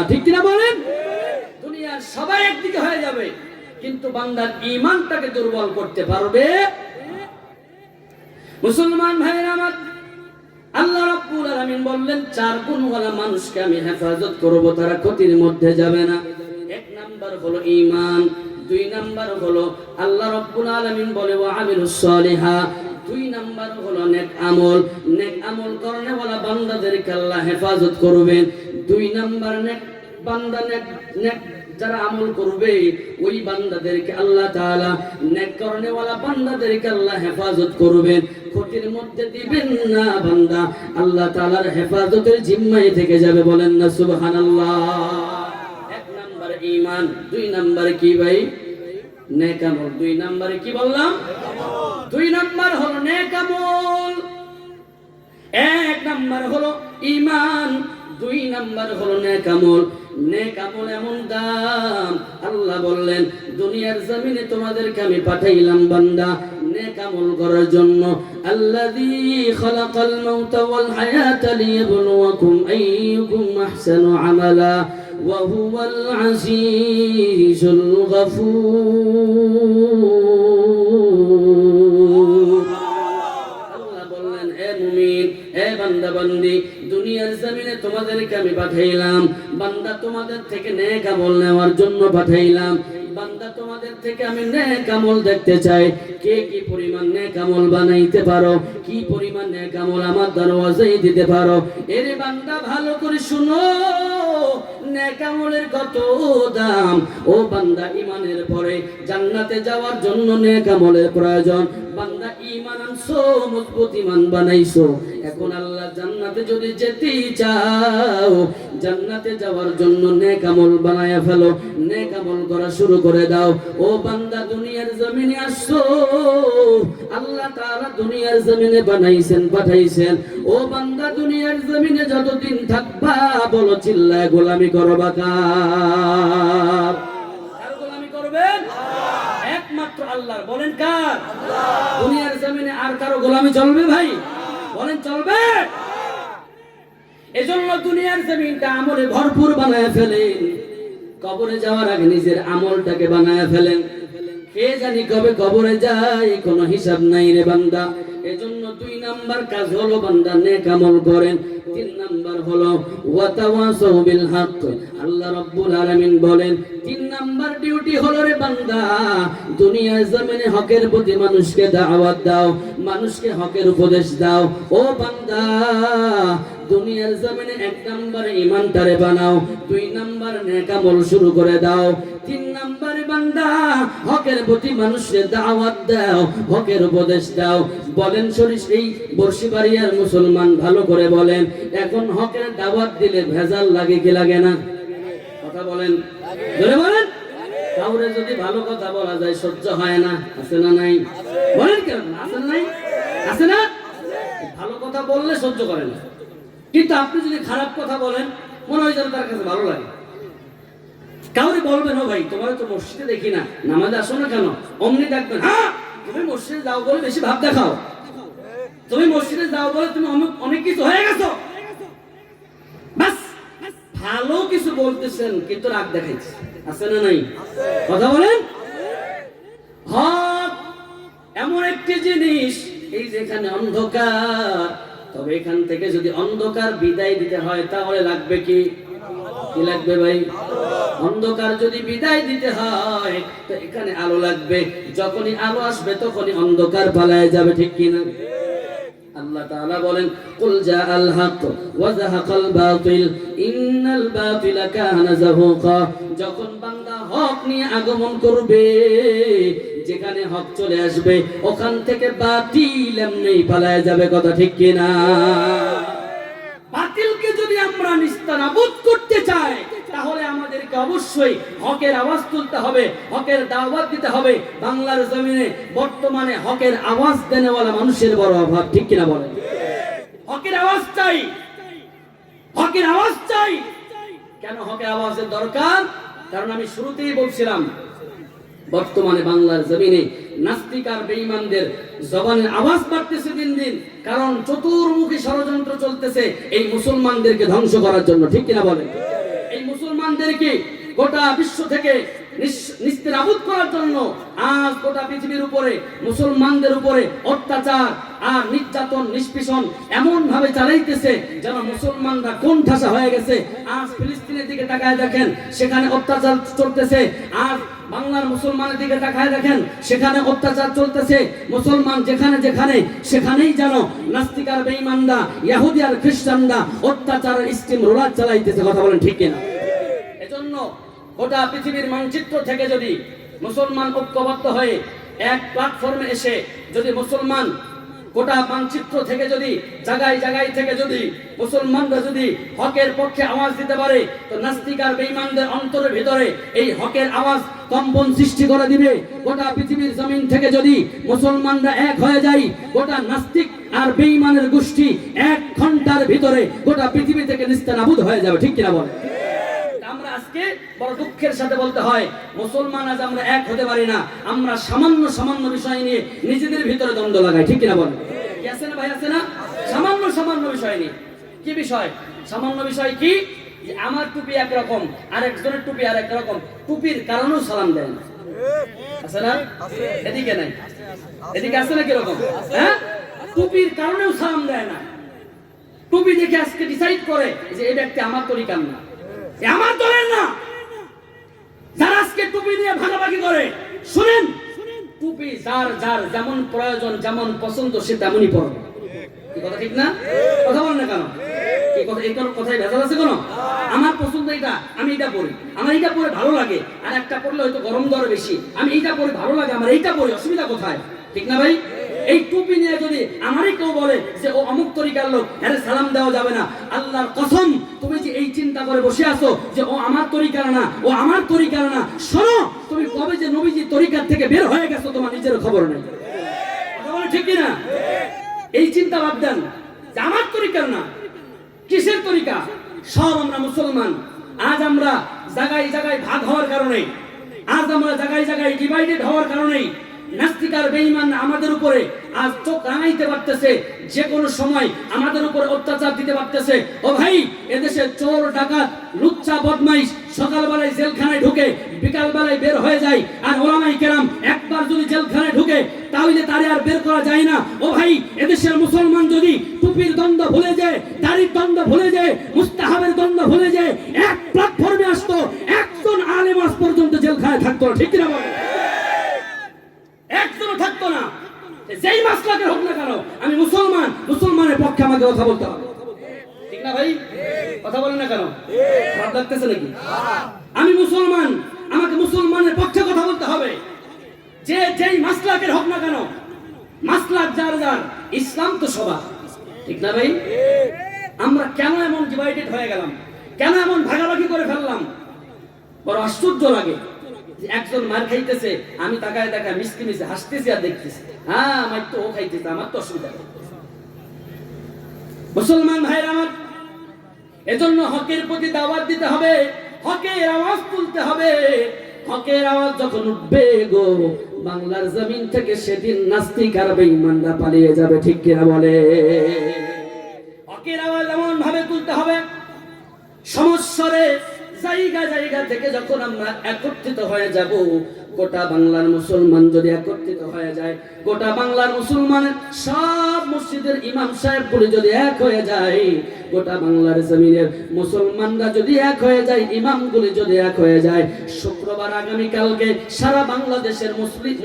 ঠিক কি না বলেন? দুনিয়ার সবাই একদিকে হয়ে যাবে, কিন্তু বান্দার ঈমানটাকে দুর্বল করতে পারবে। মুসলমান ভাইরা আমার, আল্লাহ রাব্বুল আলামিন বললেন, 4 গুণওয়ালা মানুষকে আমি হেফাজত করব, তারা ক্ষতির মধ্যে যাবে না। 1 নাম্বার হলো ঈমান, 2 নাম্বার হলো আল্লাহ রাব্বুল আলামিন বলে ওয়া আমিলুস সালিহা, 2 নাম্বার হলো নেক আমল। নেক আমল করেওয়ালা বান্দাদেরকে আল্লাহ হেফাজত করবেন। 2 নাম্বার নেক বান্দা, নেক যারা আমল করবে ওই বান্দাদেরকে আল্লাহ তাআলা, নেক করেওয়ালা বান্দাদেরকে আল্লাহ হেফাজত করবেন, ক্ষতির মধ্যে দিবেন না। বান্দা আল্লাহ তাআলার হেফাজতের জিম্মায় থেকে যাবে। বলেন না সুবহানাল্লাহ। 1 নাম্বার ঈমান, 2 নাম্বার কি ভাই? নেক আমল। 2 নাম্বারে কি বললাম? 2 নাম্বার হলো নেক আমল। 1 নাম্বার হলো ঈমান, 2 নাম্বার হলো নেক আমল। নেক আমল এমন দাম, আল্লাহ বললেন, দুনিয়ার জমিনে তোমাদেরকে আমি পাঠাইলাম বান্দা নেক আমল করার জন্য। আল্লাযী খালাকাল মাউতা ওয়াল হায়াতা লিয়াবলুয়াকুম আইয়ুকুম আহসানু আমালা ওয়া হুয়াল আজিজুল গফুর। আল্লাহ বললেন, হে মুমিন, হে বান্দা বান্দি, দুনিয়ার জমিনে তোমাদেরকে আমি পাঠাইলাম বান্দা তোমাদের থেকে নেক আমল নেওয়ার জন্য পাঠাইলাম। বান্দা তোমাদের থেকে আমি নেক আমল দেখতে চাই, কে কি পরিমাণ নেক আমল বানাইতে পারো, কি পরিমাণ নেক আমল আমার দরওয়াজায় দিতে পারো। এরে বান্দা, ভালো করে শুনো, নেক আমলের কত দাম। ও বান্দা, ঈমানের পরে জান্নাতে যাওয়ার জন্য নেক আমলের প্রয়োজন। বান্দা ঈমান আনছো, মজবুত ঈমান বানাইছো, এখন আল্লাহ জান্নাতে যদি যেতে চাও, জান্নাতে যাওয়ার জন্য নেক আমল বানায়া ফেলো, নেক আমল করা শুরু করে দাও। ও বান্দা, দুনিয়ার জমিনে আসছো, আল্লাহ তাআলা দুনিয়ার জমিনে বানাইছেন, পাঠাইছেন। ও বান্দা, দুনিয়ার জমিনে যতদিন থাকবা, বলো চিল্লায় গোলামি করবা কার? কার গোলামি করবেন? একমাত্র আল্লাহর। বলেন কার? দুনিয়ার জমিনে আর কারো গোলামি চলবে ভাই? বলেন চলবে? এজন্য দুনিয়ার জমিনটা আমলে ভরপুর বানায় ফেলেন। কবরে যাওয়ার আগে নিজের আমলটাকে বানায় ফেলেন। কে জানি কবে কবরে যায়, কোনো হিসাব নাই রে বান্দা। এজন্য 2 নাম্বার কাজ হলো বান্দা নেক আমল করেন। 3 নাম্বার হলো ওয়াতাওয়াসাউ বিল হক। আল্লাহ রাব্বুল আলামিন বলেন, 3 নাম্বার ডিউটি হলো রে বান্দা, দুনিয়ার জমিনে হকের প্রতি মানুষকে দাওয়াত দাও, মানুষকে হকের উপদেশ দাও। ও বান্দা, দুনিয়ার জমিনে 1 নাম্বার ঈমানটারে বানাও, 2 নাম্বার নেক আমল শুরু করে দাও, 3 নাম্বারে বান্দা হকের প্রতি মানুষকে দাওয়াত দাও, হকের উপদেশ দাও। বলেন শরীফ, এই বর্ষিবাড়িয়ার মুসলমান ভালো করে বলেন, এখন হকের দাওয়াত দিলে ভেজাল লাগে কি লাগে না? কথা বলেন, জোরে বলেন। কাউরে যদি ভালো কথা বলা যায় সহ্য হয় না, আছে না নাই? বলেন কেন? আছে না নাই? আছে না? ভালো কথা বললে সহ্য করে না, কিন্তু আপনি যদি খারাপ কথা বলেন মনে হয় যেন তার কাছে ভালো লাগে। কাউরে বলবেন, ও ভাই তোমার তো মসজিদে দেখি না, নামাজে আসো না কেন? অমনি ডাকবেন, হ্যাঁ তুমি মসজিদে যাও বলে বেশি ভাব দেখাও। তুমি মসজিদে যাও বলে তুমি অনেক কিছু হয়ে গেছো, বাস ভালো কিছু বলতেছেন কিন্তু রাগ দেখাইছে, আছে না নাই? কথা বলেন। হক এমন একটি জিনিস, এই যেখানে অন্ধকার, তবে এখান থেকে যদি অন্ধকার বিদায় দিতে হয় তাহলে লাগবে কি লাগবে ভাই? অন্ধকার যদি বিদায় দিতে হয় তো এখানে আলো লাগবে। যখনই আলো আসবে তখনই অন্ধকার পালায় যাবে, ঠিক কিনা? আল্লাহ তাআলা বলেন, কুল জাআল হক ওয়া যাহাকাল বাতিল ইন্নাল বাতিলা কানা যাহুকা। যখন বান্দা হক নিয়ে আগমন করবে, যেখানে হক চলে আসবে ওখান থেকে বাতিল এমনি পালায় যাবে, কথা ঠিক কিনা? বাতিলকে যদি আমরা নিস্তানাবুদ করতে চাই তাহলে আমাদেরকে অবশ্যই হকের আওয়াজ তুলতে হবে, হকের দাওয়াত দিতে হবে। বাংলার জমিনে বর্তমানে হকের আওয়াজ দেনেওয়ালা মানুষের বড় অভাব, ঠিক কিনা বলেন? হকের আওয়াজ চাই, হকের আওয়াজ চাই। কেন হকের আওয়াজের দরকার? কারণ আমি শুরুতেই বলছিলাম, বর্তমানে বাংলার জমিনে নাস্তিক আর বেঈমানদের জবানের আওয়াজ বাড়তেছে দিন দিন, কারণ চতুর্মুখী ষড়যন্ত্র চলতেছে এই মুসলমানদেরকে ধ্বংস করার জন্য, ঠিক কিনা বলেন? এই মুসলমানদেরকে গোটা বিশ্ব থেকে নিস্তেনাবুদ করার জন্য আজ গোটা পৃথিবীর উপরে মুসলমানদের উপরে অত্যাচার আর নির্যাতন নিষ্পেষণ এমন ভাবে চালাইতেছে যেন মুসলমানরা কোন ঠাসা হয়ে গেছে। আজ ফিলিস্তিনের দিকে তাকায় দেখেন, সেখানে অত্যাচার চলতেছে। আজ বাংলার মুসলমানের দিকে তাকায় দেখেন, সেখানে অত্যাচার চলতেছে। মুসলমান যেখানে যেখানে সেখানেই যেন নাস্তিক আর বেঈমানরা, ইহুদি আর খ্রিস্টানরা অত্যাচারের স্টিম রোলার চালাইতেছে, কথা বলেন ঠিক কিনা? এজন্য গোটা পৃথিবীর মানচিত্র থেকে যদি মুসলমান ঐক্যবদ্ধ হয়ে এক প্ল্যাটফর্মে এসে যদি মুসলমান গোটা মানচিত্র থেকে যদি জায়গায় জায়গায় থেকে যদি মুসলমানরা যদি হকের পক্ষে আওয়াজ দিতে পারে তো নাস্তিক আর বেঈমানদের অন্তরের ভিতরে এই হকের আওয়াজ কম্পন সৃষ্টি করে দিবে। গোটা পৃথিবীর জমিন থেকে যদি মুসলমানরা এক হয়ে যায়, গোটা নাস্তিক আর বেঈমানের গোষ্ঠী 1 ঘন্টার ভিতরে গোটা পৃথিবী থেকে নিস্তানাবুদ হয়ে যাবে, ঠিক কিনা বলেন? আমরা আজকে বড় দুঃখের সাথে বলতে হয়, মুসলমান আজ আমরা এক হতে পারি না। আমরা সামান্য সামান্য বিষয় নিয়ে নিজেদের ভিতরে দ্বন্দ্ব লাগাই, ঠিক কিনা বলেন? কি আছে না ভাই, আছে না? সামান্য সামান্য বিষয় নিয়ে। কি বিষয়? সামান্য বিষয় কি? যে আমার টুপি একরকম, আরেকজনের টুপি আরেক রকম, টুপির কারণেও সালাম দেয় না, আছে না? এদিকে নাই, এদিকে আছে না কিরকম? হ্যাঁ, টুপির কারণেও সালাম দেয় না। টুপি দেখে আজকে ডিসাইড করে যে এই ব্যক্তি আমার তরিকার না, আমার দলের না। যারা আজকে টুপি নিয়ে ভাগাভাগি করে, শুনেন, টুপি যার যার যেমন প্রয়োজন যেমন পছন্দ সে তেমনই পরবে, কথা ঠিক না? কথা বলেন না কেন? এই কথা, এই কথায় ভেজাল আছে কেন? আমার পছন্দ এটা, আমি এটা পরি, আমার এটা পরে ভালো লাগে, আর একটা পরলে হয়তো গরম দরে বেশি, আমি এইটা পরে ভালো লাগে, আমার এইটা পরে অসুবিধা কোথায়? ঠিক না ভাই? এই টুপি নিয়ে যদি আমারই কেউ বলে যে ও অমুক তরিকার লোক, আরে সালাম দেওয়া যাবে না। আল্লাহর কসম, তুমি যে এই চিন্তা করে বসে আছো যে ও আমার তরিকার না, ও আমার তরিকার না, শোনো, তুমি কবে যে নবীজির তরিকার থেকে বের হয়ে গেছো তোমার নিজের খবর নেই, কথা বলে ঠিক কিনা? এই চিন্তা বাদ দেন যে আমার তরিকার না, কিসের তরিকা? সব আমরা মুসলমান। আজ আমরা জায়গায় জায়গায় ভাগ হওয়ার কারণে, আজ আমরা জায়গায় জায়গায় ডিভাইডেড হওয়ার কারণে নাস্তিক আর বেঈমান আমাদের উপরে আজ চোখ রাঙাইতে পারতেছে, যে কোনো সময় আমাদের উপরে অত্যাচার দিতে পারতেছে। ও ভাই, এদেশে চোর ডাকাত লুচ্চা বদমাইশ সকালবেলায় জেলখানায় ঢুকে বিকালবেলায় বের হয়ে যায়, আর ওলামাই কেরাম একবার যদি জেলখানায় ঢুকে তাহলে তারে আর বের করা যায় না। ও ভাই, এদেশের মুসলমান যদি টুপির দ্বন্দ্ব ভুলে যায়, দাড়ির দ্বন্দ্ব ভুলে যায়, মুস্তাহাবের দ্বন্দ্ব ভুলে যায়, এক প্ল্যাটফর্মে আসতো, একজন আলেম আজ পর্যন্ত জেলখানায় থাকতো না, ঠিক কিনা বলেন? একজনও থাকতো না। যেই মাসলাকের হোক না কেন, আমি মুসলমান, মুসলমানের পক্ষে আমাকে কথা বলতে হবে, ঠিক না ভাই? কথা বলেন না কেন? খারাপ লাগতেছে নাকি? আমি মুসলমান, আমাকে মুসলমানের পক্ষে কথা বলতে হবে, যে যেই মাসলাকের হোক না কেন। মাসলাক যার যার, ইসলাম তো সবার, ঠিক না ভাই? আমরা কেন এমন ডিভাইডেড হয়ে গেলাম? কেন এমন ভাগাভাগি করে ফেললাম? বড় আশ্চর্য লাগে। একজন মার খাইতেছে, আমি তাকায় তাকায় মিষ্টি মিশে হাসতেছি আর দেখতেছি, হ্যাঁ আমার তো ও খাইতেছে, আমার তো অসুবিধা নেই। মুসলমান ভাইরা আমার, এজন্য হকের প্রতি দাওয়াত দিতে হবে, হকের আওয়াজ তুলতে হবে। হকের আওয়াজ যখন উঠবে গো বাংলার জমিন থেকে, সেদিন নাস্তিক আর বেঈমানরা পালিয়ে যাবে, ঠিক কিনা বলে? হকের আওয়াজ এমন ভাবে তুলতে হবে, সমস্যারে জায়গা জায়গা থেকে যখন আমরা একত্রিত হয়ে যাব, গোটা বাংলার মুসলমান যদি একত্রিত হয়ে যায়, গোটা বাংলার মুসলমানের সব মসজিদের ইমাম সাহেবগুলি যদি এক হয়ে যায়, গোটা বাংলার জমিনের মুসলমানরা যদি এক হয়ে যায়, ইমামগুলি যদি এক হয়ে যায়, শুক্রবার আগামীকালকে সারা বাংলাদেশের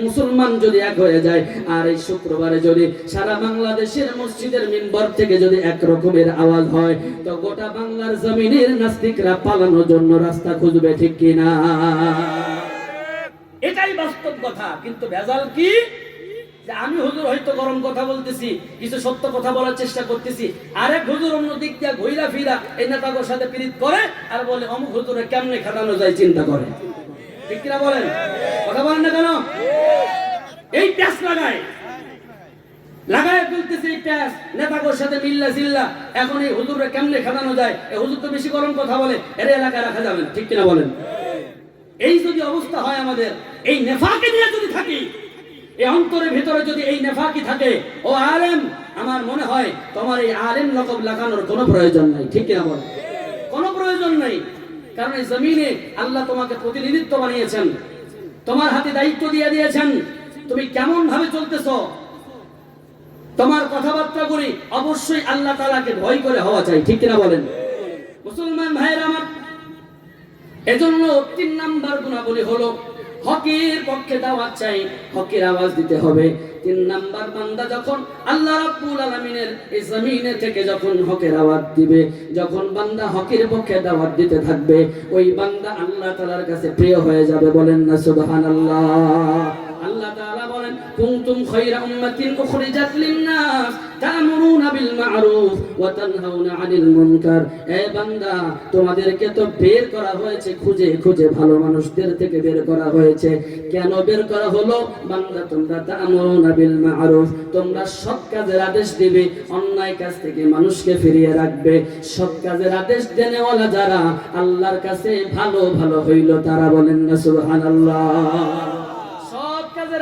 মুসলমান যদি এক হয়ে যায়, আর এই শুক্রবারে যদি সারা বাংলাদেশের মসজিদের মিম্বর থেকে যদি এক রকমের আওয়াজ হয়, তো গোটা বাংলার জমিনের নাস্তিকরা পালানোর জন্য রাস্তা খুঁজবে, ঠিক কিনা? এটাই বাস্তব কথা। কিন্তু ভেজাল কি, যে আমি হুজুর হয়তো গরম কথা বলতেছি, কিছু সত্য কথা বলার চেষ্টা করতেছি, আরেক হুজুর অন্য দিক দিয়ে ঘুরা ফিরা এই নেতাদের সাথে পীড়িত করে আর বলে অমুক হুজুরে কেমনে খাটানো যায় চিন্তা করে, ঠিক কিনা বলেন? কথা বলেন না কেন? এই প্যাস লাগায় ফেলতেছে, এই প্যাস নেতাদের সাথে মিল্লা জিল্লা। এখন এই হুজুরে কেমনে খাটানো যায়, এই হুজুর তো বেশি গরম কথা বলে, এর এলাকায় রাখা যাবে না, ঠিক কিনা বলেন? এই যদি অবস্থা হয় আমাদের, এই নেফাকে নিয়ে যদি থাকি, এই অন্তরের ভিতরে যদি এই নেফাকি থাকে, ও আলেম, আমার মনে হয় তোমার এই আলেম লকব লাগানোর কোনো প্রয়োজন নাই, ঠিক কিনা বল? কোনো প্রয়োজন নাই। কারণ এই জমিনে আল্লাহ তোমাকে প্রতিনিধিত্ব বানিয়েছেন, তোমার হাতে দায়িত্ব দিয়ে দিয়েছেন, তুমি কেমন ভাবে চলতেছো, তোমার কথাবার্তা করি অবশ্যই আল্লাহ তাআলাকে ভয় করে হওয়া চাই, ঠিক কিনা বলেন? মুসলমান ভাইয়েরা আমার, এজন্য 3 নাম্বার গুণাবলী হলো হকের পক্ষে দাওয়াত চাই, হকের আওয়াজ দিতে হবে। 3 নাম্বার, বান্দা যখন আল্লাহ রাব্বুল আলামিনের এই জমিনে থেকে যখন হকের আওয়াজ দিবে, যখন বান্দা হকের পক্ষে দাওয়াত দিতে থাকবে, ওই বান্দা আল্লাহ তাআলার কাছে প্রিয় হয়ে যাবে, বলেন না সুবহানাল্লাহ? আল্লাহ তাআলা বলেন, কুনতুম খায়রা উম্মাতিন উখরিজাত লিন-নাস তা'মুরুনা বিল মা'রুফ ওয়া তানহাউনা 'আনিল মুনকার। এ বান্দা, তোমাদেরকে তো বের করা হয়েছে, খুঁজে খুঁজে ভালো মানুষদের থেকে বের করা হয়েছে। কেন বের করা হলো? বান্দা, তোমরা তা'মুরুনা বিল মা'রুফ, তোমরা সৎ কাজের আদেশ দিবে, অন্যায় কাজ থেকে মানুষকে ফিরিয়ে রাখবে। সৎ কাজের আদেশ দেনেওয়ালা যারা, আল্লাহর কাছে ভালো ভালো হইল তারা, বলেন না সুবহানাল্লাহ?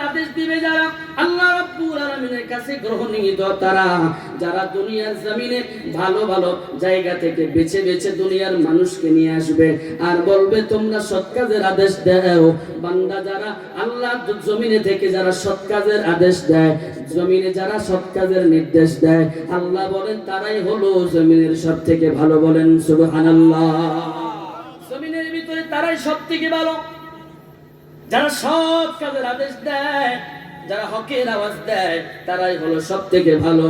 আদেশ দিবে যারা, আল্লাহ রাব্বুল আলামিনের কাছে গ্রহণীয় তারা, যারা দুনিয়ার জমিনে ভালো ভালো জায়গা থেকে বেছে বেছে দুনিয়ার মানুষকে নিয়ে আসবে আর বলবে তোমরা সৎ কাজের আদেশ দাও। বান্দা, যারা আল্লাহ জমিনে থেকে যারা সৎ কাজের আদেশ দেয়, জমিনে যারা সৎ কাজের নির্দেশ দেয়, আল্লাহ বলেন তারাই হলো জমিনের সবথেকে ভালো, বলেন সুবহানাল্লাহ? জমিনের ভিতরে তারাই সবথেকে ভালো, যারা সৎ কাজের আদেশ দেয়, যারা হকের আওয়াজ দেয়, তারাই হলো সবথেকে ভালো।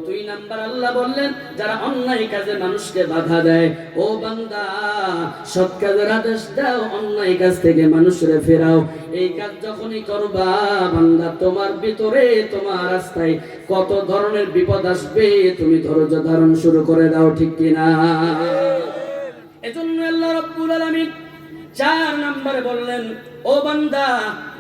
2 নাম্বার আল্লাহ বললেন, যারা অন্যায় কাজে মানুষকে বাধা দেয়। ও বান্দা, সৎ কাজের আদেশ দাও, অন্যায় কাজ থেকে মানুষরে ফেরাও। এই কাজ যখনই করবা বান্দা, তোমার ভিতরে তোমার রাস্তায় কত ধরনের বিপদ আসবে, তুমি ধৈর্য ধারণ শুরু করে দাও, ঠিক কিনা? এজন্য আল্লাহ রাব্বুল আলামিন 4 নম্বরে বললেন, ও বান্দা,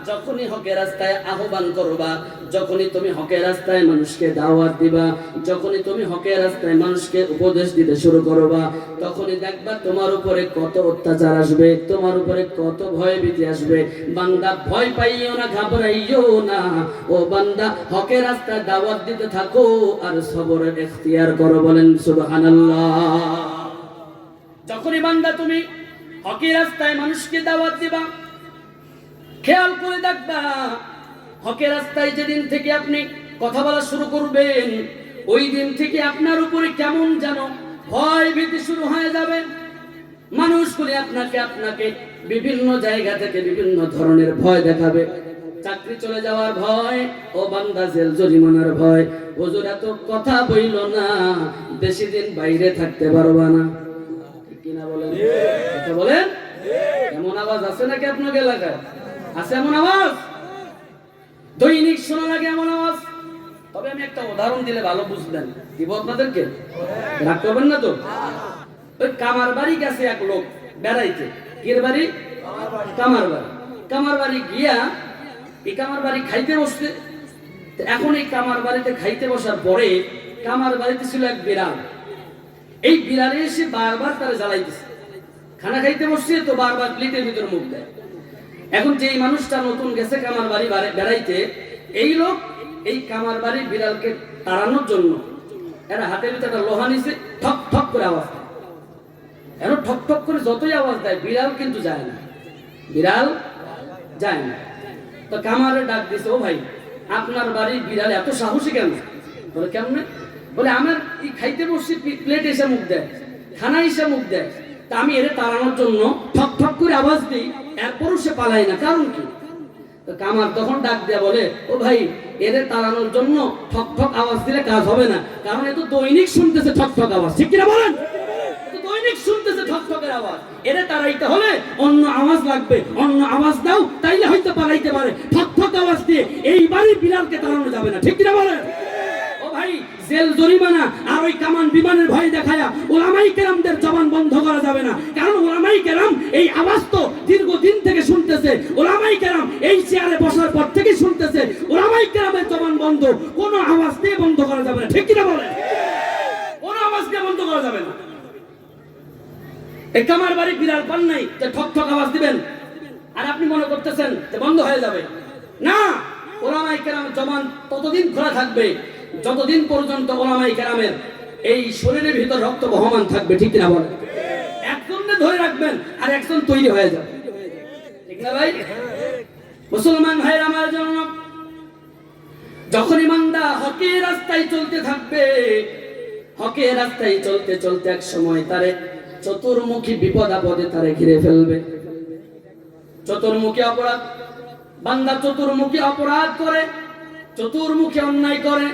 যখনই হকের রাস্তায় আহ্বান করবা, যখনই তুমি হকের রাস্তায় মানুষকে দাওয়াত দিবা, যখনই তুমি হকের রাস্তায় মানুষকে উপদেশ দিতে শুরু করবা, তখনই দেখবা তোমার উপরে কত অত্যাচার আসবে, তোমার উপরে কত ভয় ভীতি আসবে। বান্দা, ভয় পাইও না, ঘাবড়াইও না। ও বান্দা, হকের রাস্তায় দাওয়াত দিতে থাকো আর সবরের ইখতিয়ার করো, বলেন সুবহানাল্লাহ? যখনই বান্দা তুমি হকের রাস্তায় মানুষকে দাওয়াত দিবা, খেয়াল করে দেখবা, হকের রাস্তায় যেদিন থেকে আপনি কথা বলা শুরু করবেন, ওই দিন থেকে আপনার উপরে কেমন যেন ভয় ভীতি শুরু হয়ে যাবে। মানুষগুলি আপনাকে বিভিন্ন জায়গা থেকে বিভিন্ন ধরনের ভয় দেখাবে। চাকরি চলে যাওয়ার ভয়, ও বান্দা জেল জরিমানার ভয়। হুজুর এত কথা বইল না, বেশি দিন বাইরে থাকতে পারবা না, কিনা বলেন? কথা বলেন? এমন আওয়াজ আছে নাকি আপনার এলাকায়? আছে এমন আওয়াজ? দৈনিক শোনা লাগে এমন আওয়াজ। তবে আমি একটা উদাহরণ দিলে ভালো বুঝবেন, দিব আপনাদেরকে, রাগ করবেন না তো? ওই কামার বাড়ি গেছে এক লোক বেড়াইতে। কির বাড়ি? কামার বাড়ি। কামার বাড়ি গিয়া এই কামার বাড়ি খাইতে বসতে। এখন এই কামার বাড়িতে খাইতে বসার পরে কামার বাড়িতে ছিল এক বিড়াল। এই বিড়ালে এসে বারবার তারা জ্বালাইতেছে। খানা খাইতে বসছে তো বারবার প্লেটের ভিতর মুখ দেয়। এখন যেই মানুষটা নতুন গেছে কামার বাড়ি বেড়াইতে, এই লোক এই কামার বাড়ির বিড়ালকে তাড়ানোর জন্য এরা হাতের ভিতরে একটা লোহা নিছে, ঠক ঠক করে আওয়াজ দেয়। এখন ঠক ঠক করে যতই আওয়াজ দেয় বিড়াল কিন্তু যায় না, বিড়াল যায় না। তো কামারে ডাক দিছে, ও ভাই আপনার বাড়ির বিড়াল এত সাহসী কেন? বলে কেমনে? বলে আমার এই খাইতে বসছি, প্লেট এসে মুখ দেয়, খানা এসে মুখ দেয়, তা আমি এর তাড়ানোর জন্য ঠক ঠক করে আওয়াজ দিই, এরপরও সে পালায় না, কারণ কি? তো কামার তখন ডাক দেয়া বলে, ও ভাই এর তাড়ানোর জন্য ঠক ঠক আওয়াজ দিলে কাজ হবে না, কারণ এ তো দৈনিক শুনতেছে ঠক ঠক আওয়াজ, ঠিক কিনা বলেন? দৈনিক শুনতেছে ঠক ঠকের আওয়াজ, এর তাড়াইতে হলে অন্য আওয়াজ লাগবে, অন্য আওয়াজ দাও, তাইলে হয়তো পালাইতে পারে। ঠক ঠক আওয়াজ দিয়ে এই বাড়ির বিড়ালকে তাড়ানো যাবে না, ঠিক কিনা বলেন? ও ভাই জেল জরিমানা আর ওই কামান বিমানের ভয় দেখায়া ওলামাই কেরামদের জবান বন্ধ করা যাবে না, কারণ ওলামাই কেরাম এই আওয়াজ তো দীর্ঘদিন থেকে শুনতেছে, ওলামাই কেরাম এই চেয়ারে বসার পর থেকে শুনতেছে, ওলামাই কেরামের জবান বন্ধ, কোনো আওয়াজ দিয়ে বন্ধ করা যাবে না, ঠিক কিনা বলেন? কোনো আওয়াজ দিয়ে বন্ধ করা যাবে না। এই কামার বাড়ি বিড়াল পান নাই যে ঠক ঠক আওয়াজ দিবেন আর আপনি মনে করতেছেন যে বন্ধ হয়ে যাবে, না। ওলামাই কেরামের জবান ততদিন খোলা থাকবে যতদিন পর্যন্ত ওলামাই কেরামের এই শরীরের ভিতর রক্ত বহমান থাকবে, ঠিক না বলেন? একজনকে ধরে রাখবেন আর একজন তৈরি হয়ে যাবে, ঠিক না ভাই? মুসলমান ভাইরা আমার জন্য যখনই বান্দা হকের রাস্তায় চলতে থাকবে, হকের রাস্তায় চলতে চলতে এক সময় তারে চতুর্মুখী বিপদ আপদে তারে ঘিরে ফেলবে। চতুর্মুখী অপরাধ, বান্দা চতুর্মুখী অপরাধ করে, চতুর্মুখী অন্যায় করে,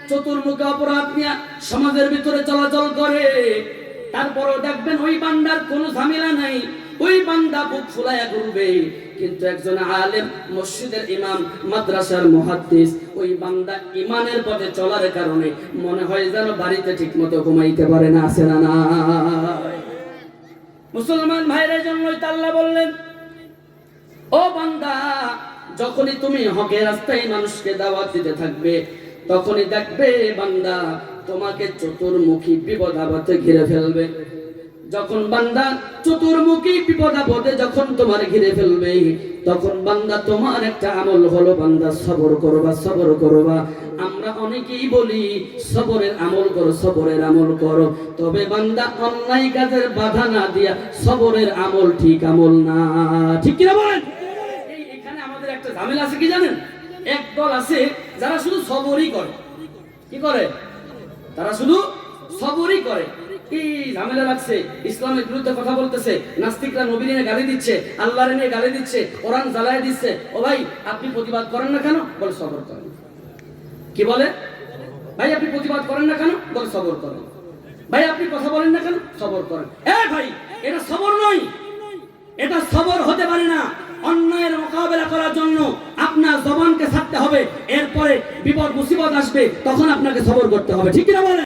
চতুর্মুখী অপরাধ নিয়ে সমাজের ভিতরে চলাচল করে, তারপরও দেখবেন ওই বান্দার কোনো ঝামেলা নাই, ওই বান্দা বুক ফুলাইয়া ঘুরবে, কিন্তু একজন আলেম, মসজিদের ইমাম, মাদ্রাসার মুহাদ্দিস, ওই বান্দা ইমানের পথে চলার কারণে মনে হয় যেন বাড়িতে ঠিকমতো ঘুমাইতে পারে না, আছে না? মুসলমান ভাইদের জন্যই আল্লাহ বললেন, ও বান্দা যখনই তুমি হকের রাস্তায় মানুষকে দাওয়াত দিতে থাকবে, তখনই দেখবে বান্দা তোমাকে চতুর্মুখী বিপদ আপদে ঘিরে ফেলবে। যখন বান্দা চতুর্মুখী বিপদ আপদে যখন তোমার ঘিরে ফেলবে, তখন বান্দা তোমার একটা আমল হলো বান্দা সবর করবা, সবর করবা। আমরা অনেকেই বলি সবরের আমল করো, সবরের আমল করো, তবে বান্দা অন্যায় কাজের বাধা না দিয়া সবরের আমল ঠিক আমল না, ঠিক কিনা বলেন? এখানে আমাদের একটা ঝামেলা আছে কি জানেন? একদল আছে যারা শুধু সবরই করে, কি করে? তারা শুধু সবরই করে। কি ঝামেলা লাগছে, ইসলামের বিরুদ্ধে কথা বলতেছে, নাস্তিকরা নবী নিয়ে গালি দিচ্ছে, আল্লাহর নিয়ে গালি দিচ্ছে, কোরআন জ্বালায় দিচ্ছে। ও ভাই আপনি প্রতিবাদ করেন না কেন? বলে সবর করেন। কি বলে? ভাই আপনি প্রতিবাদ করেন না কেন? বলে সবর করেন। ভাই আপনি কথা বলেন না কেন? সবর করেন। ভাই এটা সবর নয়, এটা সবর হতে পারে না। অন্যায়ের মোকাবেলা করার জন্য আপনার জবানকে ছাড়তে হবে, এরপরে বিপদ মুসিবত আসবে, তখন আপনাকে সবর করতে হবে, ঠিক কিনা বলেন?